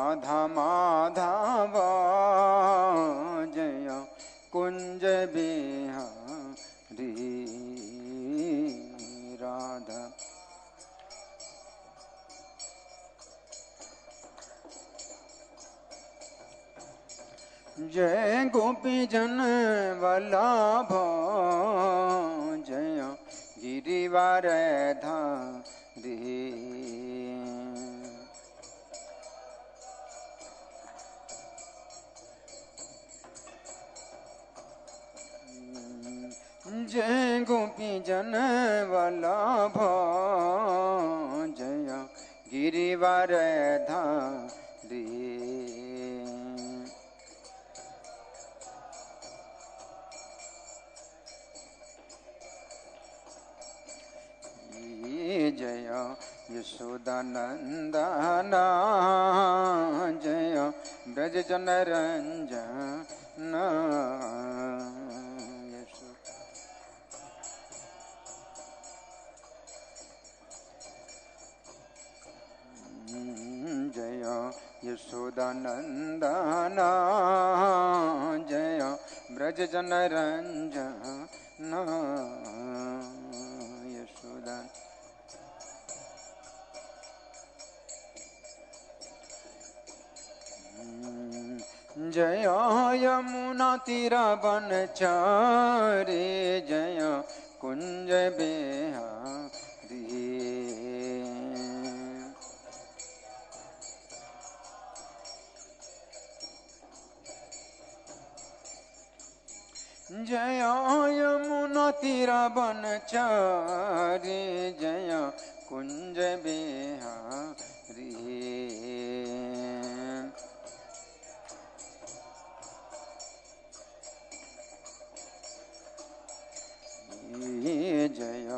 राधा माधव जय कुंज बिहारी राधा। जय गोपी जन वल्लभ जय गिरिवर धारी। जय गोपी जन वल्लभ जय गिरिवर धारी। जय यशोदानंदन जय ब्रज जन रंजन। जय यशोदानंदन जय ब्रज जन रंजन। यशोदा जय यमुना तीरा बनचारी जय कुंज बिहारी। जय यमुना तीरा बनचारी जय कुंज बिहारी। जय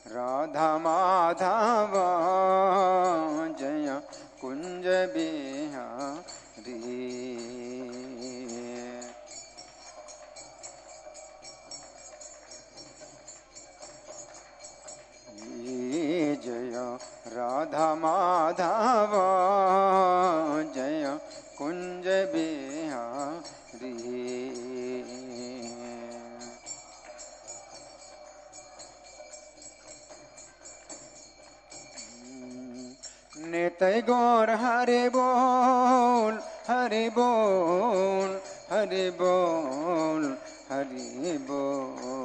राधा माधव जय कुंज बिहारी। जय राधा माधव जय कुंज बिहारी। नित्य गौर हरि बोल हरि बोल हरि बोल हरि बोल।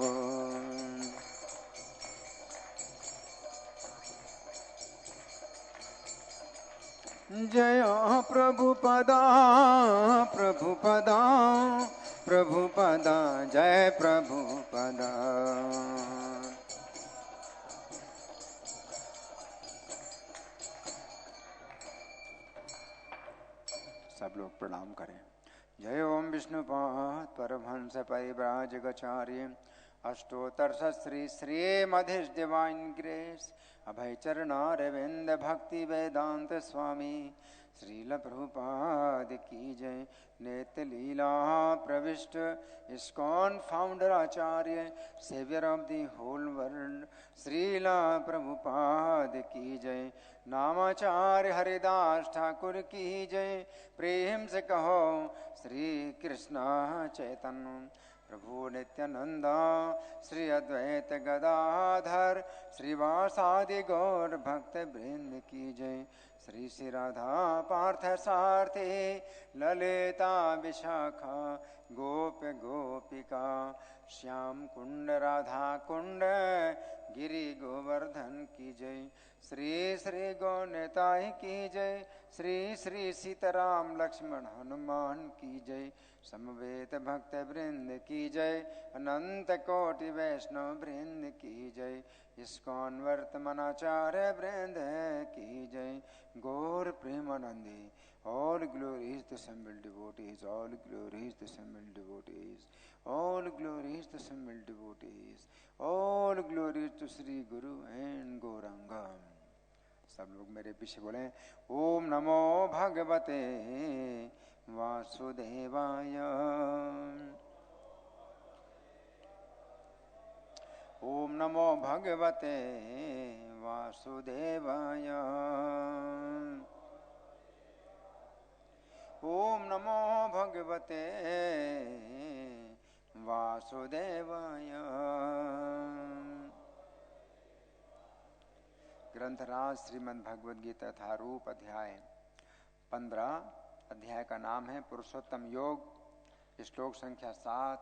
जय प्रभुपदा प्रभुपदा प्रभुपदा जय प्रभुपदा। सब लोग प्रणाम करें। जय ओम विष्णुपाद परमहंस परिव्राजकाचार्य अष्टोत्तर श्री श्रीमधिश डिवाइन ग्रेस अभय चरणारविंद भक्ति वेदांत स्वामी श्रील प्रभुपाद की जय। नित्य लीला प्रविष्ट इस्कॉन फाउंडर आचार्य saviour of the whole world Srila Prabhupada की जय। नामाचार्य हरिदास ठाकुर की जय। प्रेम से कहो श्री कृष्ण चैतन्य प्रभु नित्यानंद श्री अद्वैत गदाधर श्रीवासादि गौर भक्त वृंद की जय। श्री श्री राधा पार्थ सारथी ललिता विशाखा गोप गोपिका श्याम कुंड राधा कुंड गिरि गोवर्धन की जय। श्री श्री गौनिताय की जय। श्री श्री सीताराम लक्ष्मण हनुमान की जय। समवेत भक्त वृंद की जय। अनंत कोटि वैष्णव वृंद की जय। इस्कॉन वर्तमानाचार्य वृंद की जय। गौर Premanandi all glories to assembled devotees, all glories to assembled devotees, all glories to assembled devotees, all glories to Sri Guru and Gauranga। सब लोग मेरे पीछे बोले ओम नमो भगवते वासुदेवाय। ओम नमो भगवते वासुदेवाय। ओम नमो भगवते वासुदेवाय। ग्रंथराज श्रीमद् भगवद गीता यथारूप अध्याय 15। अध्याय का नाम है पुरुषोत्तम योग। श्लोक संख्या 7।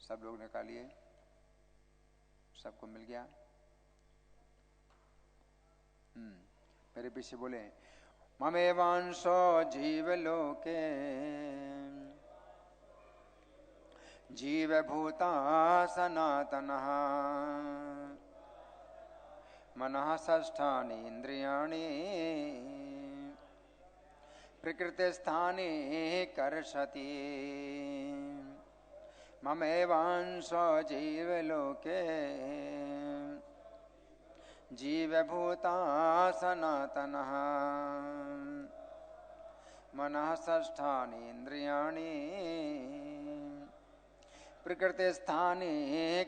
सब लोग निकालिए, सबको मिल गया? मेरे पीछे बोले, ममेवांशो जीवलोके जीवभूता सनातनः मनः षष्ठानि इन्द्रियाणि प्रकृतिस्थानि कर्षति। ममेवांशो जीवलोके जीवभूता सनातनः मनः षष्ठानि इन्द्रियाणि प्रकृतिस्थानि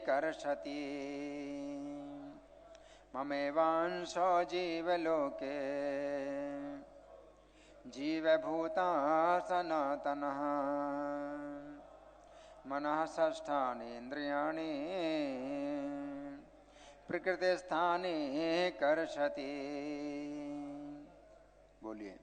कर्षति। ममेवांशो जीवलोके जीवभूता सनातनः मनः षष्ठानि इन्द्रियाणि प्रकृतिस्थानि कर्षति। बोलिए।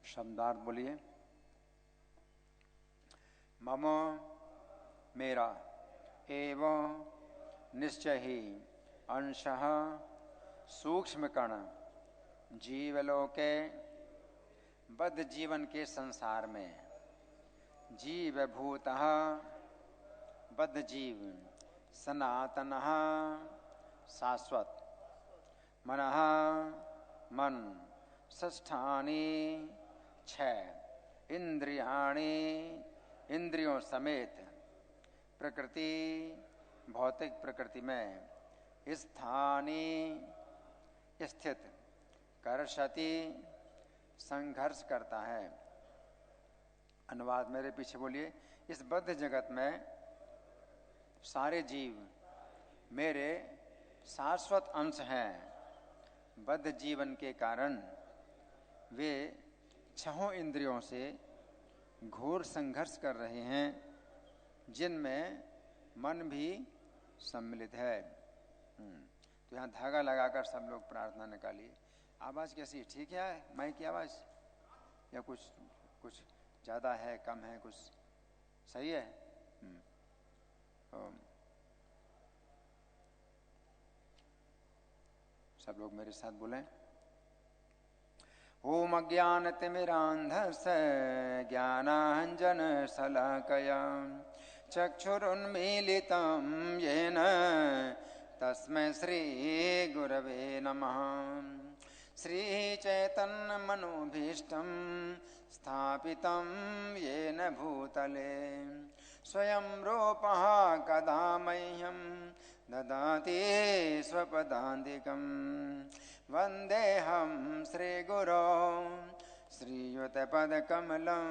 शब्दार्थ बोलिए। मम मेरा, एवं निश्चय ही अंशः सूक्ष्म कण जीवलोके बद्ध जीवन के संसार में जीवभूतः बद्ध जीव सनातनः शाश्वत मनः मन षष्ठानि 6 इंद्रियाणि इंद्रियों समेत प्रकृति भौतिक प्रकृति में स्थानी स्थित कर्षति संघर्ष करता है। अनुवाद मेरे पीछे बोलिए। इस बद्ध जगत में सारे जीव मेरे शाश्वत अंश हैं। बद्ध जीवन के कारण वे 6 इंद्रियों से घोर संघर्ष कर रहे हैं, जिनमें मन भी सम्मिलित है। तो यहाँ धागा लगाकर सब लोग प्रार्थना निकालिए। आवाज़ कैसी? ठीक है माइक की आवाज़, या कुछ ज़्यादा है, कम है, कुछ सही है? सब लोग मेरे साथ बोलें। ओम अज्ञानतिमिरान्धस्य ज्ञानाञ्जनशलाकया चक्षुरुन्मीलितं येन तस्मै श्रीगुरवे नमः। श्रीचैतन्यमनोभीष्टं स्थापितं येन भूतले स्वयं रूपः कदा मह्यं ददाति स्वपदान्तिकम्। वन्देऽहं श्रीगुरो श्रीयुतपदकमलं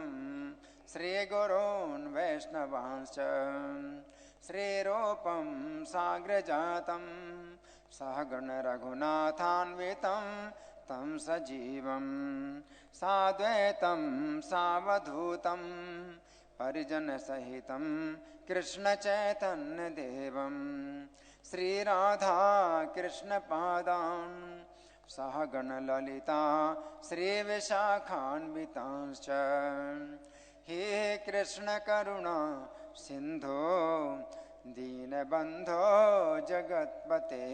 श्रीगुरून् वैष्णवांश्च श्रीरूपं साग्रजातं सहगण रघुनाथान्वितं तं सजीवं साद्वैतं सावधूतं परिजनसहितं कृष्णचैतन्यदेवं श्रीराधा कृष्णपादान् सहगणललिता श्रीविशाखान्वितांश्च हे कृष्णकरुणा सिन्धो दीनबन्धो जगत्पते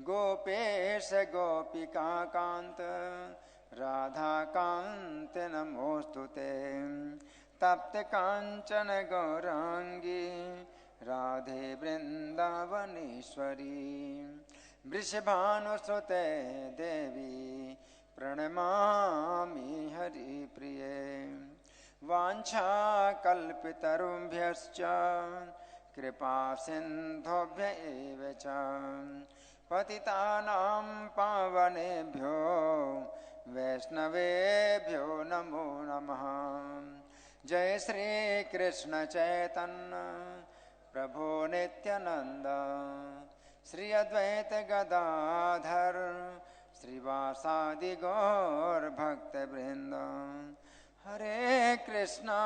गोपेश गोपिकान्त राधाकान्त नमोऽस्तुते तप्त काञ्चन गौराङ्गी राधे वृन्दावनेश्वरी वृषभानुसुते देवी प्रणमामि हरिप्रिये वाञ्छाकल्पितरुभ्यश्च कृपा सिन्धुभ्य एव च पतितानां पावनेभ्यो वैष्णवेभ्यो नमो नमः। जय श्री कृष्ण चैतन्य प्रभो नित्यानंद श्री अद्वैत गदाधर श्रीवासादि गौर भक्त वृंद हरे कृष्णा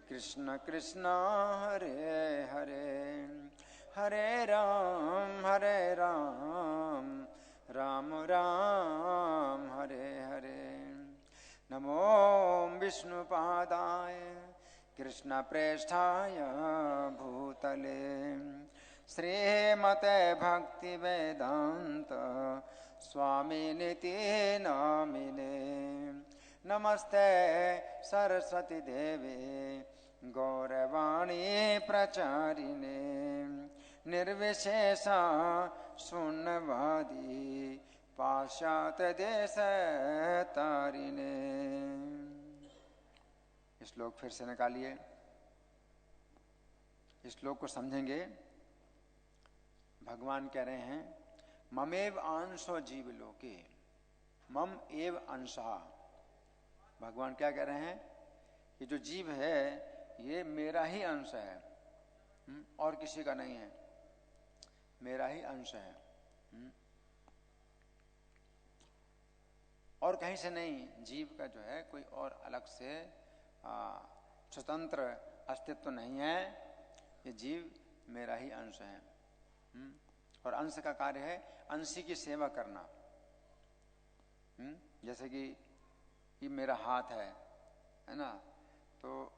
कृष्ण कृष्ण हरे हरे हरे राम राम राम हरे हरे। नमो विष्णुपादाय कृष्णप्रेष्ठाय भूतले श्रीमते भक्तिवेदान्त स्वामिनिति नामिने नमस्ते सरस्वती देवे गौरवाणी प्रचारिणे निर्विशेषा शून्यवादी पाश्चात्य देश तारिणे। इस श्लोक फिर से निकालिए, इस श्लोक को समझेंगे। भगवान कह रहे हैं ममेव अंशो जीव लोके मम एव अंशा। भगवान क्या कह रहे हैं? ये जो जीव है ये मेरा ही अंश है, और किसी का नहीं है, मेरा ही अंश है, और कहीं से नहीं। जीव का जो है कोई और अलग से स्वतंत्र अस्तित्व नहीं है, ये जीव मेरा ही अंश है। और अंश का कार्य है अंशी की सेवा करना। जैसे कि ये मेरा हाथ है ना, तो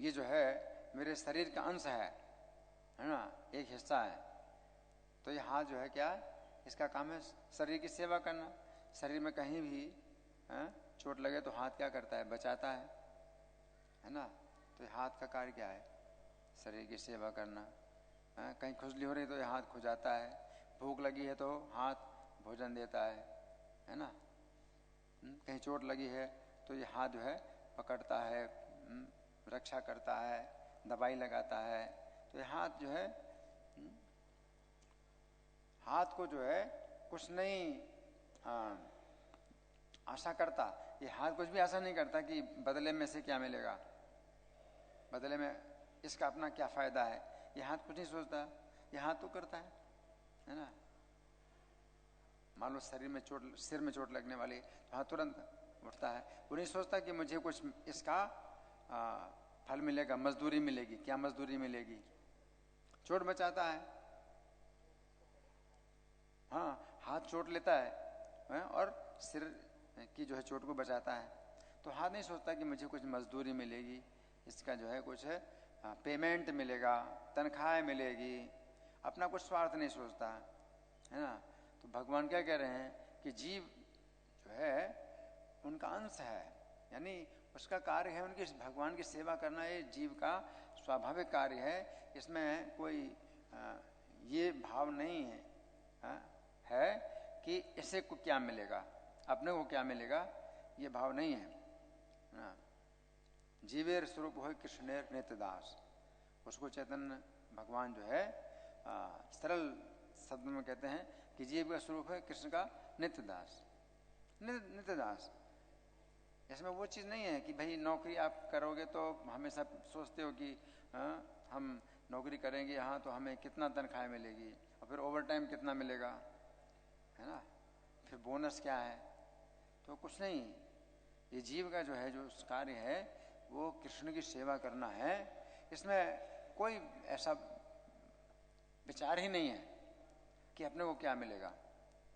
ये जो है मेरे शरीर का अंश है ना, एक हिस्सा है। तो ये हाथ जो है क्या, इसका काम है शरीर की सेवा करना। शरीर में कहीं भी चोट लगे तो हाथ क्या करता है, बचाता है ना। तो ये हाथ का कार्य क्या है, शरीर की सेवा करना। कहीं खुजली हो रही तो ये हाथ खुजाता है, भूख लगी है तो हाथ भोजन देता है ना। कहीं चोट लगी है तो ये हाथ जो है पकड़ता है, रक्षा करता है, दवाई लगाता है। तो ये हाथ जो है, हाथ को जो है कुछ नहीं आशा करता। ये हाथ कुछ भी आशा नहीं करता कि बदले में से क्या मिलेगा, बदले में इसका अपना क्या फायदा है। ये हाथ कुछ नहीं सोचता, ये हाथ तो करता है ना। मान लो शरीर में चोट, सिर में चोट लगने वाली तो हाथ तुरंत उठता है। वो नहीं सोचता कि मुझे कुछ इसका फल मिलेगा, मजदूरी मिलेगी। क्या मजदूरी मिलेगी? चोट बचाता है। हाँ, हाथ चोट लेता है और सिर की जो है चोट को बचाता है। तो हाथ नहीं सोचता कि मुझे कुछ मजदूरी मिलेगी, इसका जो है कुछ पेमेंट मिलेगा, तनख्वाह मिलेगी। अपना कुछ स्वार्थ नहीं सोचता है ना। तो भगवान क्या कह रहे हैं कि जीव जो है उनका अंश है, यानी उसका कार्य है उनकी भगवान की सेवा करना। ये जीव का स्वाभाविक कार्य है। इसमें कोई ये भाव नहीं है कि इसे को क्या मिलेगा, अपने को क्या मिलेगा, ये भाव नहीं है। जीवेर स्वरूप हो कृष्णेर नित्यदास। उसको चैतन्य भगवान जो है सरल शब्द में कहते हैं कि जीव का स्वरूप है कृष्ण का नित्यदास। नित्यदास, इसमें वो चीज़ नहीं है कि भाई नौकरी आप करोगे तो हमेशा सोचते हो कि हम नौकरी करेंगे यहाँ तो हमें कितना तनख्वाह मिलेगी, और फिर ओवर टाइम कितना मिलेगा, है ना, फिर बोनस क्या है, तो कुछ नहीं। ये जीव का जो है जो कार्य है वो कृष्ण की सेवा करना है, इसमें कोई ऐसा विचार ही नहीं है कि अपने को क्या मिलेगा,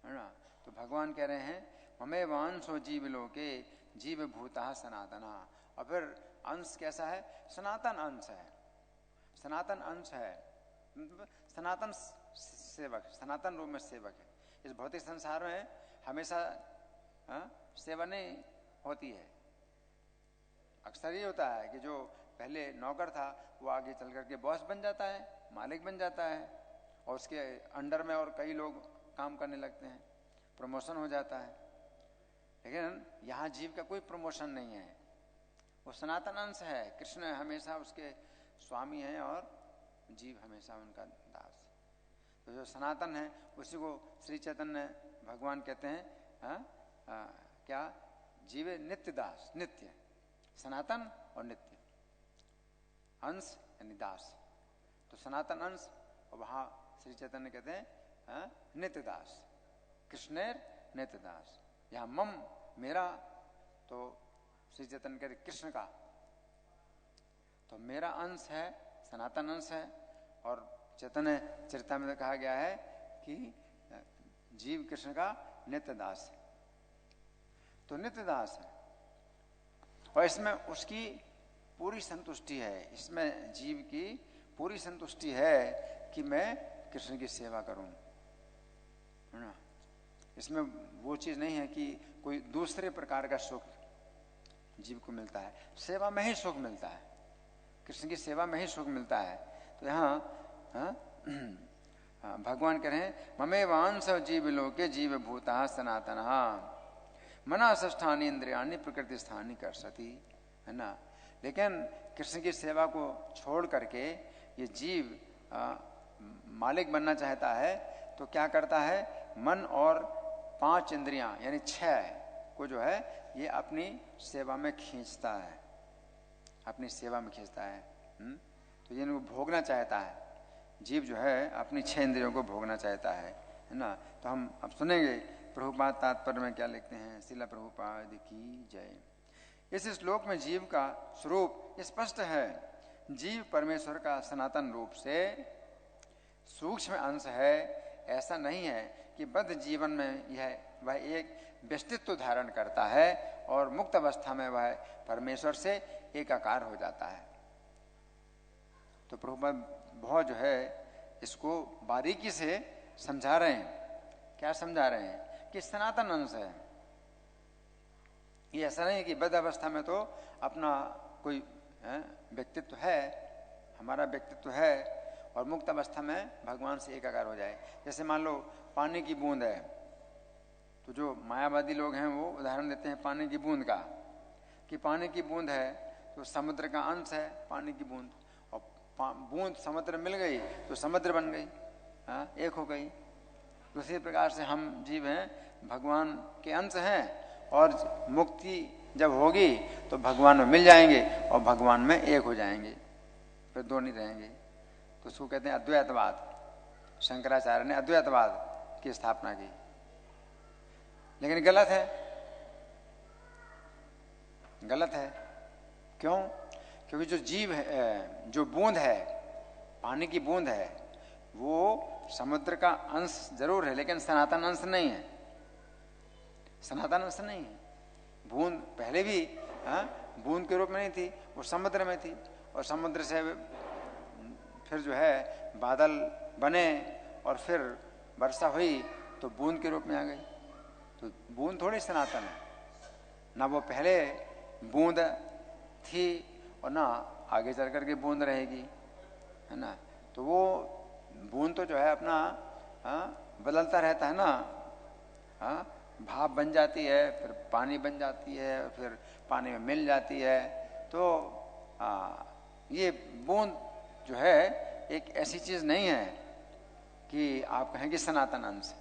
है ना। तो भगवान कह रहे हैं ममे वांसो जीव लोके जीव भूता सनातना, और फिर अंश कैसा है, सनातन अंश है, सनातन अंश है, सनातन सेवक, सनातन रूप में सेवक है। इस भौतिक संसार में हमेशा सेवा नहीं होती है। अक्सर ये होता है कि जो पहले नौकर था वो आगे चल करके बॉस बन जाता है, मालिक बन जाता है, और उसके अंडर में और कई लोग काम करने लगते हैं, प्रमोशन हो जाता है। लेकिन यहाँ जीव का कोई प्रमोशन नहीं है, वो सनातन अंश है। कृष्ण हमेशा उसके स्वामी हैं और जीव हमेशा उनका दास। तो जो सनातन है उसी को श्री चैतन्य भगवान कहते हैं क्या, जीव नित्य दास, नित्य सनातन और नित्य अंश यानी दास। तो सनातन अंश, और वहाँ श्री चैतन्य कहते हैं नित्य दास, कृष्णेर नित्य दास। यहाँ मम मेरा, तो श्री चैतन्य कहते कृष्ण का, तो मेरा अंश है, सनातन अंश है। और चैतन्य चरितामृत में कहा गया है कि जीव कृष्ण का नित्य दास है, तो नित्य दास है, और इसमें उसकी पूरी संतुष्टि है, इसमें जीव की पूरी संतुष्टि है कि मैं कृष्ण की सेवा करूं, है ना। इसमें वो चीज नहीं है कि कोई दूसरे प्रकार का सुख जीव को मिलता है, सेवा में ही सुख मिलता है, कृष्ण की सेवा में ही सुख मिलता है। तो यहाँ भगवान कह रहे हैं ममे वांस जीव लोके जीव भूता सनातन मना षष्ठानी इंद्रियाणी प्रकृति स्थानी कर सती, है ना। लेकिन कृष्ण की सेवा को छोड़ करके ये जीव मालिक बनना चाहता है, तो क्या करता है, मन और 5 इंद्रियां यानी 6 को जो है ये अपनी सेवा में खींचता है, अपनी सेवा में खींचता है। तो ये इनको भोगना चाहता है, जीव जो है अपनी 6 इंद्रियों को भोगना चाहता है ना। तो हम अब सुनेंगे प्रभुपाद तात्पर्य में क्या लिखते हैं। श्रील प्रभुपाद की जय। इस श्लोक में जीव का स्वरूप स्पष्ट है, जीव परमेश्वर का सनातन रूप से सूक्ष्म अंश है। ऐसा नहीं है कि बद्ध जीवन में वह एक व्यक्तित्व धारण करता है और मुक्त अवस्था में वह परमेश्वर से एकाकार हो जाता है। तो प्रभुपाद बहुत जो है इसको बारीकी से समझा रहे हैं। क्या समझा रहे हैं कि सनातन अंश है, ये ऐसा नहीं कि बद्ध अवस्था में तो अपना कोई व्यक्तित्व है, हमारा व्यक्तित्व है, और मुक्त अवस्था में भगवान से एकाकार हो जाए। जैसे मान लो पानी की बूंद है, तो जो मायावादी लोग हैं वो उदाहरण देते हैं पानी की बूंद का, कि पानी की बूंद है तो समुद्र का अंश है पानी की बूंद, और बूंद समुद्र मिल गई तो समुद्र बन गई, एक हो गई। दूसरी प्रकार से हम जीव हैं, भगवान के अंश हैं, और मुक्ति जब होगी तो भगवान में मिल जाएंगे और भगवान में एक हो जाएंगे, फिर दो नहीं रहेंगे। तो उसको कहते हैं अद्वैतवाद। शंकराचार्य ने अद्वैतवाद की स्थापना की, लेकिन गलत है, गलत है। क्यों? क्योंकि जो जीव है, जो बूंद है, पानी की बूंद है, वो समुद्र का अंश जरूर है, लेकिन सनातन अंश नहीं है, सनातन अंश नहीं है। बूंद पहले भी बूंद के रूप में नहीं थी, वो समुद्र में थी, और समुद्र से फिर जो है बादल बने और फिर वर्षा हुई तो बूंद के रूप में आ गई। तो बूंद थोड़ी सनातन है, ना वो पहले बूंद थी और ना आगे चल करके बूंद रहेगी, है ना। तो वो बूंद तो जो है अपना बदलता रहता है ना, भाप बन जाती है, फिर पानी बन जाती है, फिर पानी में मिल जाती है। तो ये बूंद जो है एक ऐसी चीज नहीं है कि आप कहें कि सनातन अंश,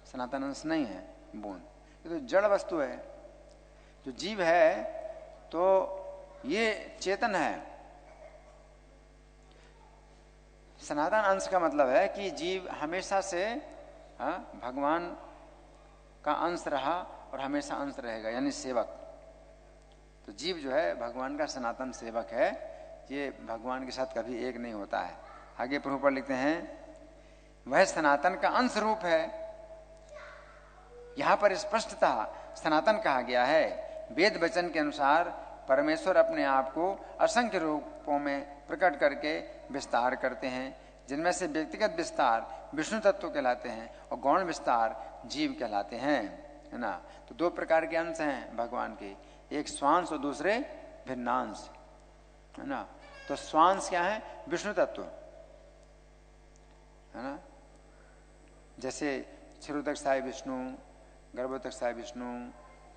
सनातन अंश नहीं है बूंद, ये तो जड़ वस्तु है। जो जीव है तो ये चेतन है, सनातन अंश का मतलब है कि जीव हमेशा से भगवान का अंश रहा और हमेशा अंश रहेगा, यानी सेवक। तो जीव जो है भगवान का सनातन सेवक है, ये भगवान के साथ कभी एक नहीं होता है। आगे प्रभुपाद लिखते हैं, वह सनातन का अंश रूप है। यहां पर स्पष्टतः सनातन कहा गया है। वेद वचन के अनुसार परमेश्वर अपने आप को असंख्य रूपों में प्रकट करके विस्तार करते हैं, जिनमें से व्यक्तिगत विस्तार विष्णु तत्व कहलाते हैं और गौण विस्तार जीव कहलाते हैं, है ना। तो दो प्रकार के अंश हैं भगवान के, एक स्वांश और दूसरे भिन्नांश, है ना। तो स्वांश क्या है? विष्णु तत्व, है ना। जैसे क्षीरोदकसाय विष्णु, गर्भोदकसाय विष्णु,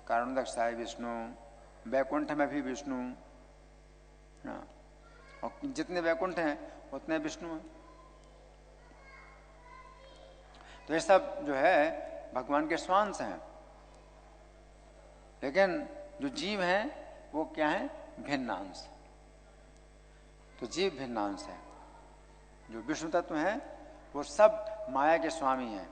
कारणोदकसाय विष्णु, वैकुंठ में भी विष्णु, हाँ, और जितने वैकुंठ हैं उतने विष्णु हैं। तो ये सब जो है भगवान के स्वांश हैं। लेकिन जो जीव हैं वो क्या है? भिन्नांश। तो जीव भिन्नांश है। जो विष्णु तत्व हैं वो सब माया के स्वामी हैं,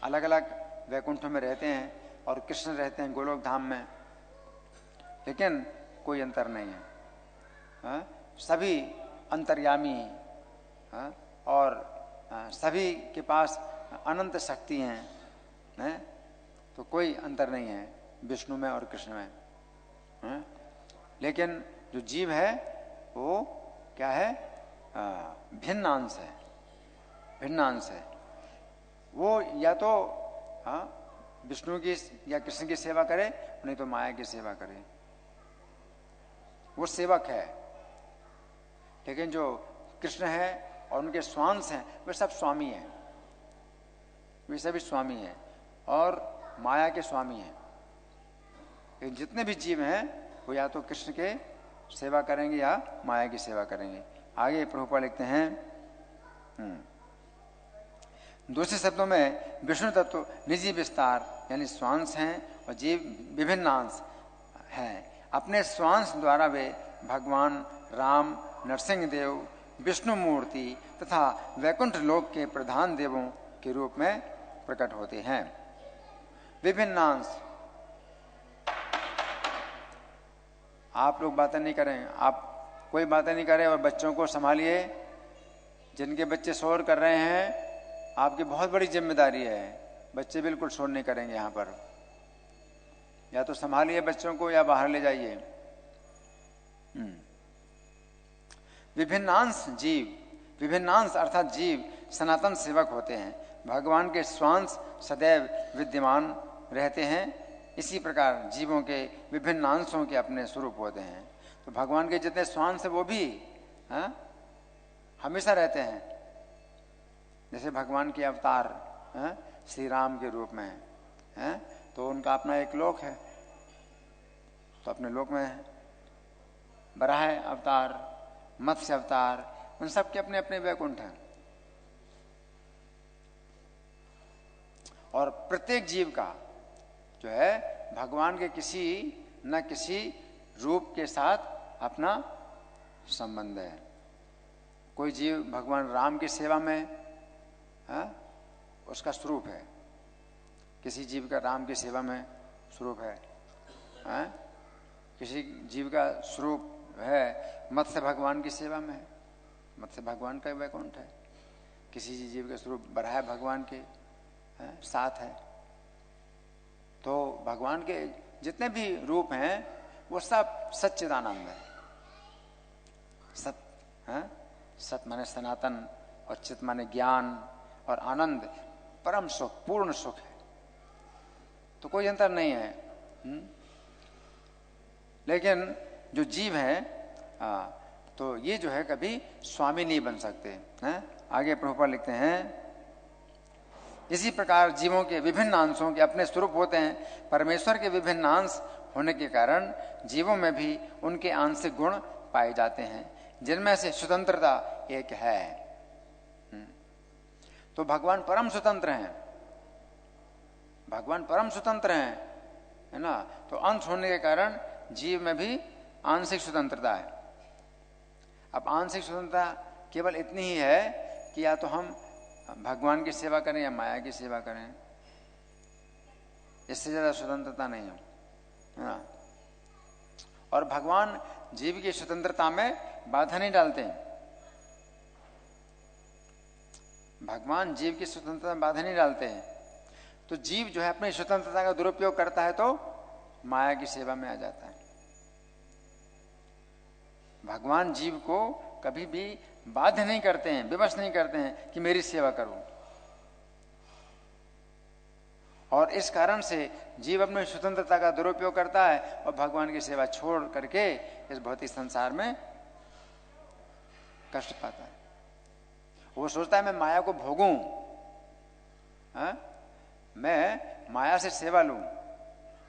अलग अलग वैकुंठों में रहते हैं और कृष्ण रहते हैं गोलोक धाम में, लेकिन कोई अंतर नहीं है, हा? सभी अंतर्यामी हैं, हा? और सभी के पास अनंत शक्ति हैं, तो कोई अंतर नहीं है विष्णु में और कृष्ण में, हा? लेकिन जो जीव है वो क्या है? भिन्न अंश है, भिन्न अंश है। वो या तो विष्णु की या कृष्ण की सेवा करे, नहीं तो माया की सेवा करे, वो सेवक है। लेकिन जो कृष्ण है और उनके स्वांश हैं वे सब स्वामी हैं, वे सभी स्वामी हैं और माया के स्वामी हैं। लेकिन जितने भी जीव हैं वो या तो कृष्ण के सेवा करेंगे या माया की सेवा करेंगे। आगे प्रभुपाद लिखते हैं, दूसरे शब्दों में विष्णु तत्व निजी विस्तार यानी स्वांश हैं और जीव विभिन्न अंश हैं। अपने स्वांश द्वारा वे भगवान राम, नरसिंह देव, विष्णु मूर्ति तथा वैकुंठ लोक के प्रधान देवों के रूप में प्रकट होते हैं। विभिन्न अंश। आप लोग बातें नहीं करें, आप कोई बातें नहीं करें और बच्चों को संभालिए। जिनके बच्चे शोर कर रहे हैं आपकी बहुत बड़ी जिम्मेदारी है, बच्चे बिल्कुल शोर नहीं करेंगे यहाँ पर। या तो संभालिए बच्चों को या बाहर ले जाइए। विभिन्नांश जीव, विभिन्नांश अर्थात जीव सनातन सेवक होते हैं। भगवान के स्वांश सदैव विद्यमान रहते हैं। इसी प्रकार जीवों के विभिन्न अंशों के अपने स्वरूप होते हैं। तो भगवान के जितने स्वांश है वो भी हमेशा रहते हैं। जैसे भगवान के अवतार श्री राम के रूप में है, तो उनका अपना एक लोक है, तो अपने लोक में है। बराह अवतार, मत्स्य अवतार, उन सब के अपने अपने वैकुंठ हैं। और प्रत्येक जीव का जो है भगवान के किसी न किसी रूप के साथ अपना संबंध है। कोई जीव भगवान राम की सेवा में उसका स्वरूप है, किसी जीव का राम की सेवा में स्वरूप है, किसी जीव का स्वरूप है मत्स्य भगवान की सेवा में है, मत्स्य भगवान का वैकुंठ है। किसी जीव का स्वरूप बराह भगवान के साथ है। तो भगवान के जितने भी रूप हैं वो सब सच्चिदानंद है। सत माने सनातन और चित माने ज्ञान और आनंद, परम सुख, पूर्ण सुख है। तो कोई अंतर नहीं है। लेकिन जो जीव है तो ये जो है कभी स्वामी नहीं बन सकते हैं। आगे प्रभुपाद लिखते हैं, इसी प्रकार जीवों के विभिन्न अंशों के अपने स्वरूप होते हैं। परमेश्वर के विभिन्न अंश होने के कारण जीवों में भी उनके आंशिक गुण पाए जाते हैं, जिनमें से स्वतंत्रता एक है। तो भगवान परम स्वतंत्र हैं, भगवान परम स्वतंत्र हैं, है ना। तो अंश होने के कारण जीव में भी आंशिक स्वतंत्रता है। अब आंशिक स्वतंत्रता केवल इतनी ही है कि या तो हम भगवान की सेवा करें या माया की सेवा करें, इससे ज्यादा स्वतंत्रता नहीं है ना। और भगवान जीव की स्वतंत्रता में बाधा नहीं डालते हैं। भगवान जीव की स्वतंत्रता में बाधा नहीं डालते हैं। तो जीव जो है अपनी स्वतंत्रता का दुरुपयोग करता है तो माया की सेवा में आ जाता है। भगवान जीव को कभी भी बाध्य नहीं करते हैं, विवश नहीं करते हैं कि मेरी सेवा करो। और इस कारण से जीव अपनी स्वतंत्रता का दुरुपयोग करता है और भगवान की सेवा छोड़ करके इस भौतिक संसार में कष्ट पाता है। वो सोचता है मैं माया को भोगूं, मैं माया से सेवा लूं,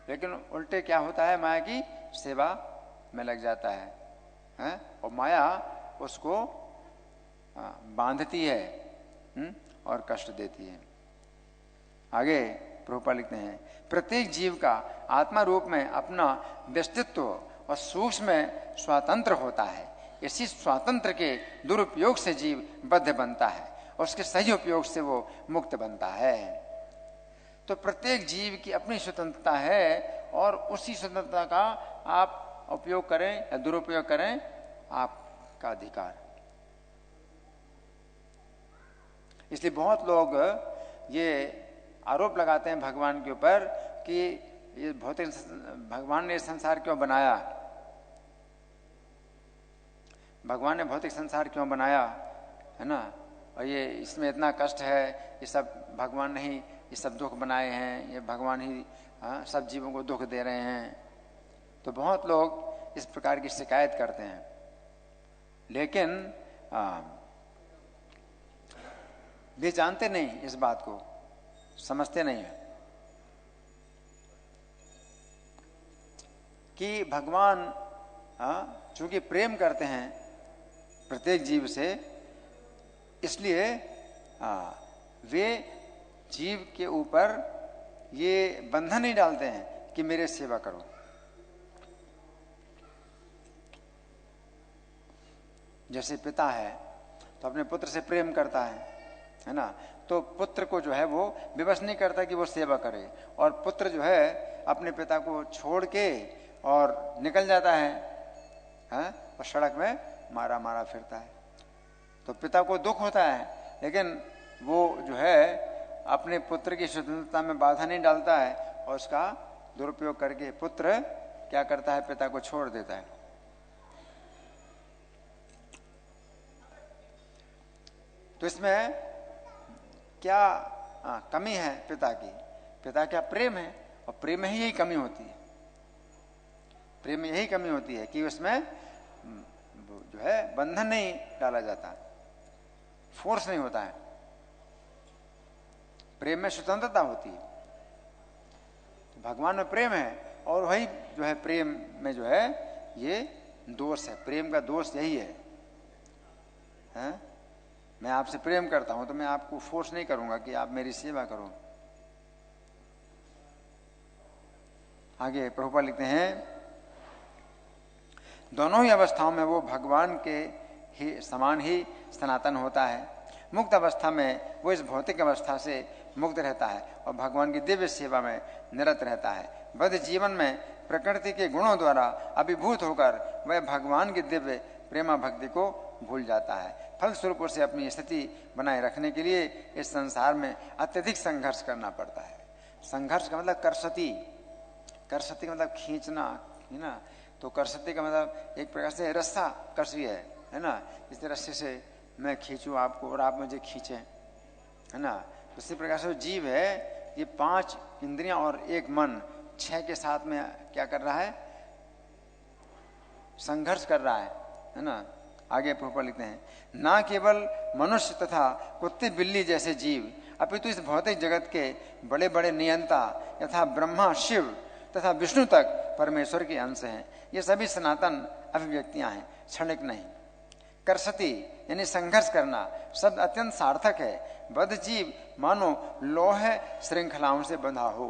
लेकिन उल्टे क्या होता है, माया की सेवा में लग जाता है और माया उसको बांधती है और कष्ट देती है। आगे प्रभुपाद लिखते हैं, प्रत्येक जीव का आत्मा रूप में अपना व्यक्तित्व और सूक्ष्म में स्वतंत्र होता है। इसी स्वातंत्र के दुरुपयोग से जीव बद्ध बनता है और उसके सही उपयोग से वो मुक्त बनता है। तो प्रत्येक जीव की अपनी स्वतंत्रता है और उसी स्वतंत्रता का आप उपयोग करें या दुरुपयोग करें, आपका अधिकार। इसलिए बहुत लोग ये आरोप लगाते हैं भगवान के ऊपर कि ये भौतिक भगवान ने संसार क्यों बनाया, भगवान ने भौतिक संसार क्यों बनाया, है ना, और ये इसमें इतना कष्ट है, ये सब भगवान ने ही ये सब दुख बनाए हैं, ये भगवान ही सब जीवों को दुख दे रहे हैं। तो बहुत लोग इस प्रकार की शिकायत करते हैं, लेकिन वे जानते नहीं, इस बात को समझते नहीं है कि भगवान चूंकि प्रेम करते हैं प्रत्येक जीव से, इसलिए वे जीव के ऊपर ये बंधन नहीं डालते हैं कि मेरे सेवा करो। जैसे पिता है तो अपने पुत्र से प्रेम करता है ना, तो पुत्र को जो है वो विवश नहीं करता कि वो सेवा करे, और पुत्र जो है अपने पिता को छोड़ के और निकल जाता है और सड़क में मारा मारा फिरता है। तो पिता को दुख होता है, लेकिन वो जो है अपने पुत्र की स्वतंत्रता में बाधा नहीं डालता है और उसका दुरुपयोग करके पुत्र क्या करता है, पिता को छोड़ देता है। तो इसमें क्या कमी है पिता की? पिता क्या प्रेम है, और प्रेम में ही यही कमी होती है। प्रेम में यही कमी होती है कि उसमें जो है बंधन नहीं डाला जाता, फोर्स नहीं होता है। प्रेम में स्वतंत्रता होती है। तो भगवान में प्रेम है और वही जो है प्रेम में जो है ये दोष है। प्रेम का दोष यही है, मैं आपसे प्रेम करता हूं तो मैं आपको फोर्स नहीं करूंगा कि आप मेरी सेवा करो। आगे प्रभुपाद लिखते हैं, दोनों ही अवस्थाओं में वो भगवान के ही समान ही सनातन होता है। मुक्त अवस्था में वो इस भौतिक अवस्था से मुक्त रहता है और भगवान की दिव्य सेवा में निरत रहता है। बद्ध जीवन में प्रकृति के गुणों द्वारा अभिभूत होकर वह भगवान की दिव्य प्रेमा भक्ति को भूल जाता है। फलस्वरूप उसे अपनी स्थिति बनाए रखने के लिए इस संसार में अत्यधिक संघर्ष करना पड़ता है। संघर्ष का मतलब करसती, करसती का मतलब खींचना, है ना। तो करसती का मतलब एक प्रकार से रस्सा कसी है ना। इस रस्से से मैं खींचूं आपको और आप मुझे खींचे, है ना। तो इसी प्रकार से जीव है, ये 5 इंद्रियां और 1 मन 6 के साथ में क्या कर रहा है, संघर्ष कर रहा है ना। आगे प्रभुपाद लिखते हैं, ना केवल मनुष्य तथा कुत्ते बिल्ली जैसे जीव अपितु इस भौतिक जगत के बड़े बड़े नियंता यथा ब्रह्मा शिव तथा विष्णु तक परमेश्वर के अंश हैं। ये सभी सनातन अभिव्यक्तियां हैं, क्षणिक नहीं। करसती यानी संघर्ष करना शब्द अत्यंत सार्थक है। बद्ध जीव मानो लोह श्रृंखलाओं से बंधा हो।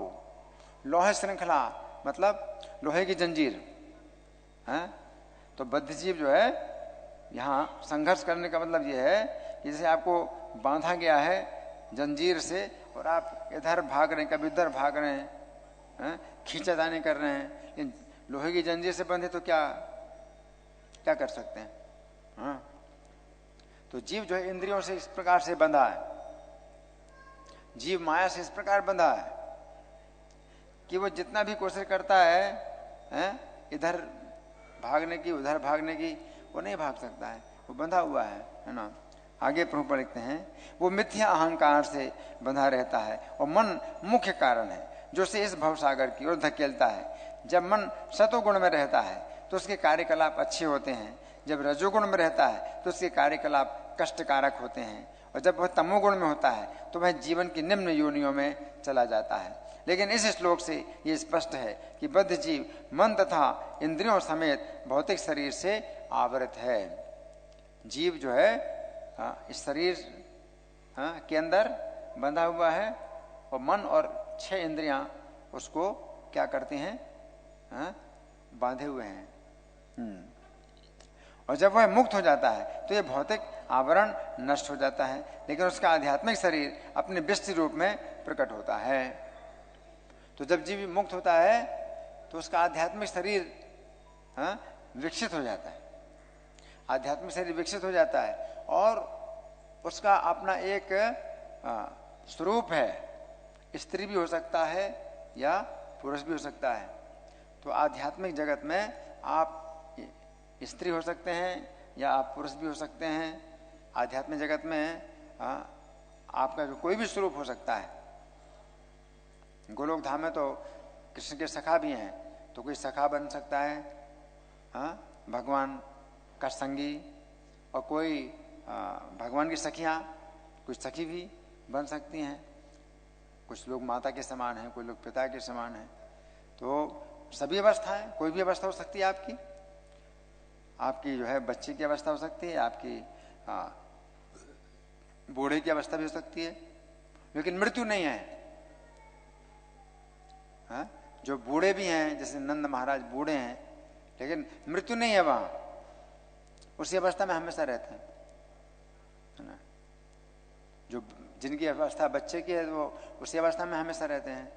लोह श्रृंखला मतलब लोहे की जंजीर है। तो बद्ध जीव जो है यहाँ संघर्ष करने का मतलब ये है कि जैसे आपको बांधा गया है जंजीर से और आप इधर भाग रहे हैं, कभी उधर भाग रहे हैं, खींचातानी कर रहे हैं। लोहे की जंजीर से बंधे तो क्या क्या कर सकते हैं? हाँ, तो जीव जो है इंद्रियों से इस प्रकार से बंधा है, जीव माया से इस प्रकार बंधा है कि वो जितना भी कोशिश करता है इधर भागने की उधर भागने की, वो नहीं भाग सकता है, वो बंधा हुआ है ना। आगे प्रभुपाद लिखते हैं, वो मिथ्या अहंकार से बंधा रहता है और मन मुख्य कारण है जो उसे इस भवसागर की ओर धकेलता है। जब मन सतोगुण में रहता है तो उसके कार्यकलाप अच्छे होते हैं, जब रजोगुण में रहता है तो उसके कार्यकलाप कष्टकारक होते हैं, और जब वह तमोगुण में होता है तो वह जीवन की निम्न योनियों में चला जाता है। लेकिन इस श्लोक से ये स्पष्ट है कि बद्ध जीव मन तथा इंद्रियों समेत भौतिक शरीर से आवृत है। जीव जो है इस शरीर के अंदर बंधा हुआ है और मन और 6 इंद्रियां उसको क्या करती हैं? बांधे हुए हैं। और जब वह मुक्त हो जाता है तो यह भौतिक आवरण नष्ट हो जाता है, लेकिन उसका आध्यात्मिक शरीर अपने विस्तृत रूप में प्रकट होता है। तो जब जीव मुक्त होता है तो उसका आध्यात्मिक शरीर विकसित हो जाता है, आध्यात्मिक शरीर विकसित हो जाता है और उसका अपना एक स्वरूप है। स्त्री भी हो सकता है या पुरुष भी हो सकता है। तो आध्यात्मिक जगत में आप स्त्री हो सकते हैं या आप पुरुष भी हो सकते हैं। आध्यात्मिक जगत में आपका जो कोई भी स्वरूप हो सकता है। गोलोक धाम में तो कृष्ण के सखा भी हैं, तो कोई सखा बन सकता है भगवान का संगी, और कोई भगवान की सखियाँ, कुछ सखी भी बन सकती हैं। कुछ लोग माता के समान हैं, कोई लोग पिता के समान हैं। तो सभी अवस्थाएं, कोई भी अवस्था हो सकती है आपकी। आपकी जो है बच्चे की अवस्था हो सकती है, आपकी बूढ़े की अवस्था भी हो सकती है, लेकिन मृत्यु नहीं है। जो बूढ़े भी हैं, जैसे नंद महाराज बूढ़े हैं, लेकिन मृत्यु नहीं है वहां, उसी अवस्था में हमेशा रहते हैं, है ना। जो जिनकी अवस्था बच्चे की है वो उसी अवस्था में हमेशा रहते हैं।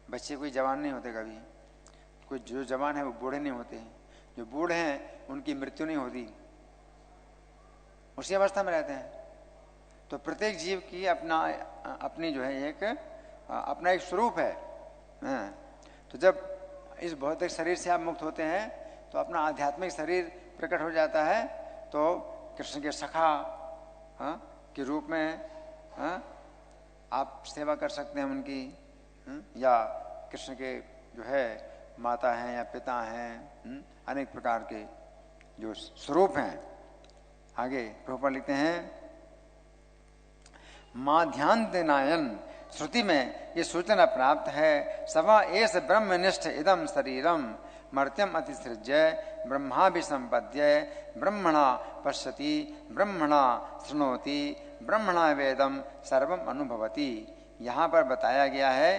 बच्चे कोई जवान नहीं होते कभी, कोई जो जवान है वो बूढ़े नहीं होते हैं। जो बूढ़े हैं उनकी मृत्यु नहीं होती, उसी अवस्था में रहते हैं। तो प्रत्येक जीव की अपनी जो है एक अपना एक स्वरूप है। तो जब इस भौतिक शरीर से आप मुक्त होते हैं तो अपना आध्यात्मिक शरीर प्रकट हो जाता है। तो कृष्ण के सखा के रूप में आप सेवा कर सकते हैं उनकी, या कृष्ण के जो है माता हैं या पिता हैं, अनेक प्रकार के जो स्वरूप हैं। आगे प्रभुपाद लिखते हैं, माध्यान देनायन श्रुति में ये सूचना प्राप्त है, सवा एस ब्रह्मनिष्ठ इदम शरीरम मर्त्यम अतिसृज्य ब्रह्माभिसंपद्य ब्रह्मणा पश्यति ब्रह्मणा शृणोति ब्रह्मणा वेदम सर्वम अनुभवति। यहाँ पर बताया गया है,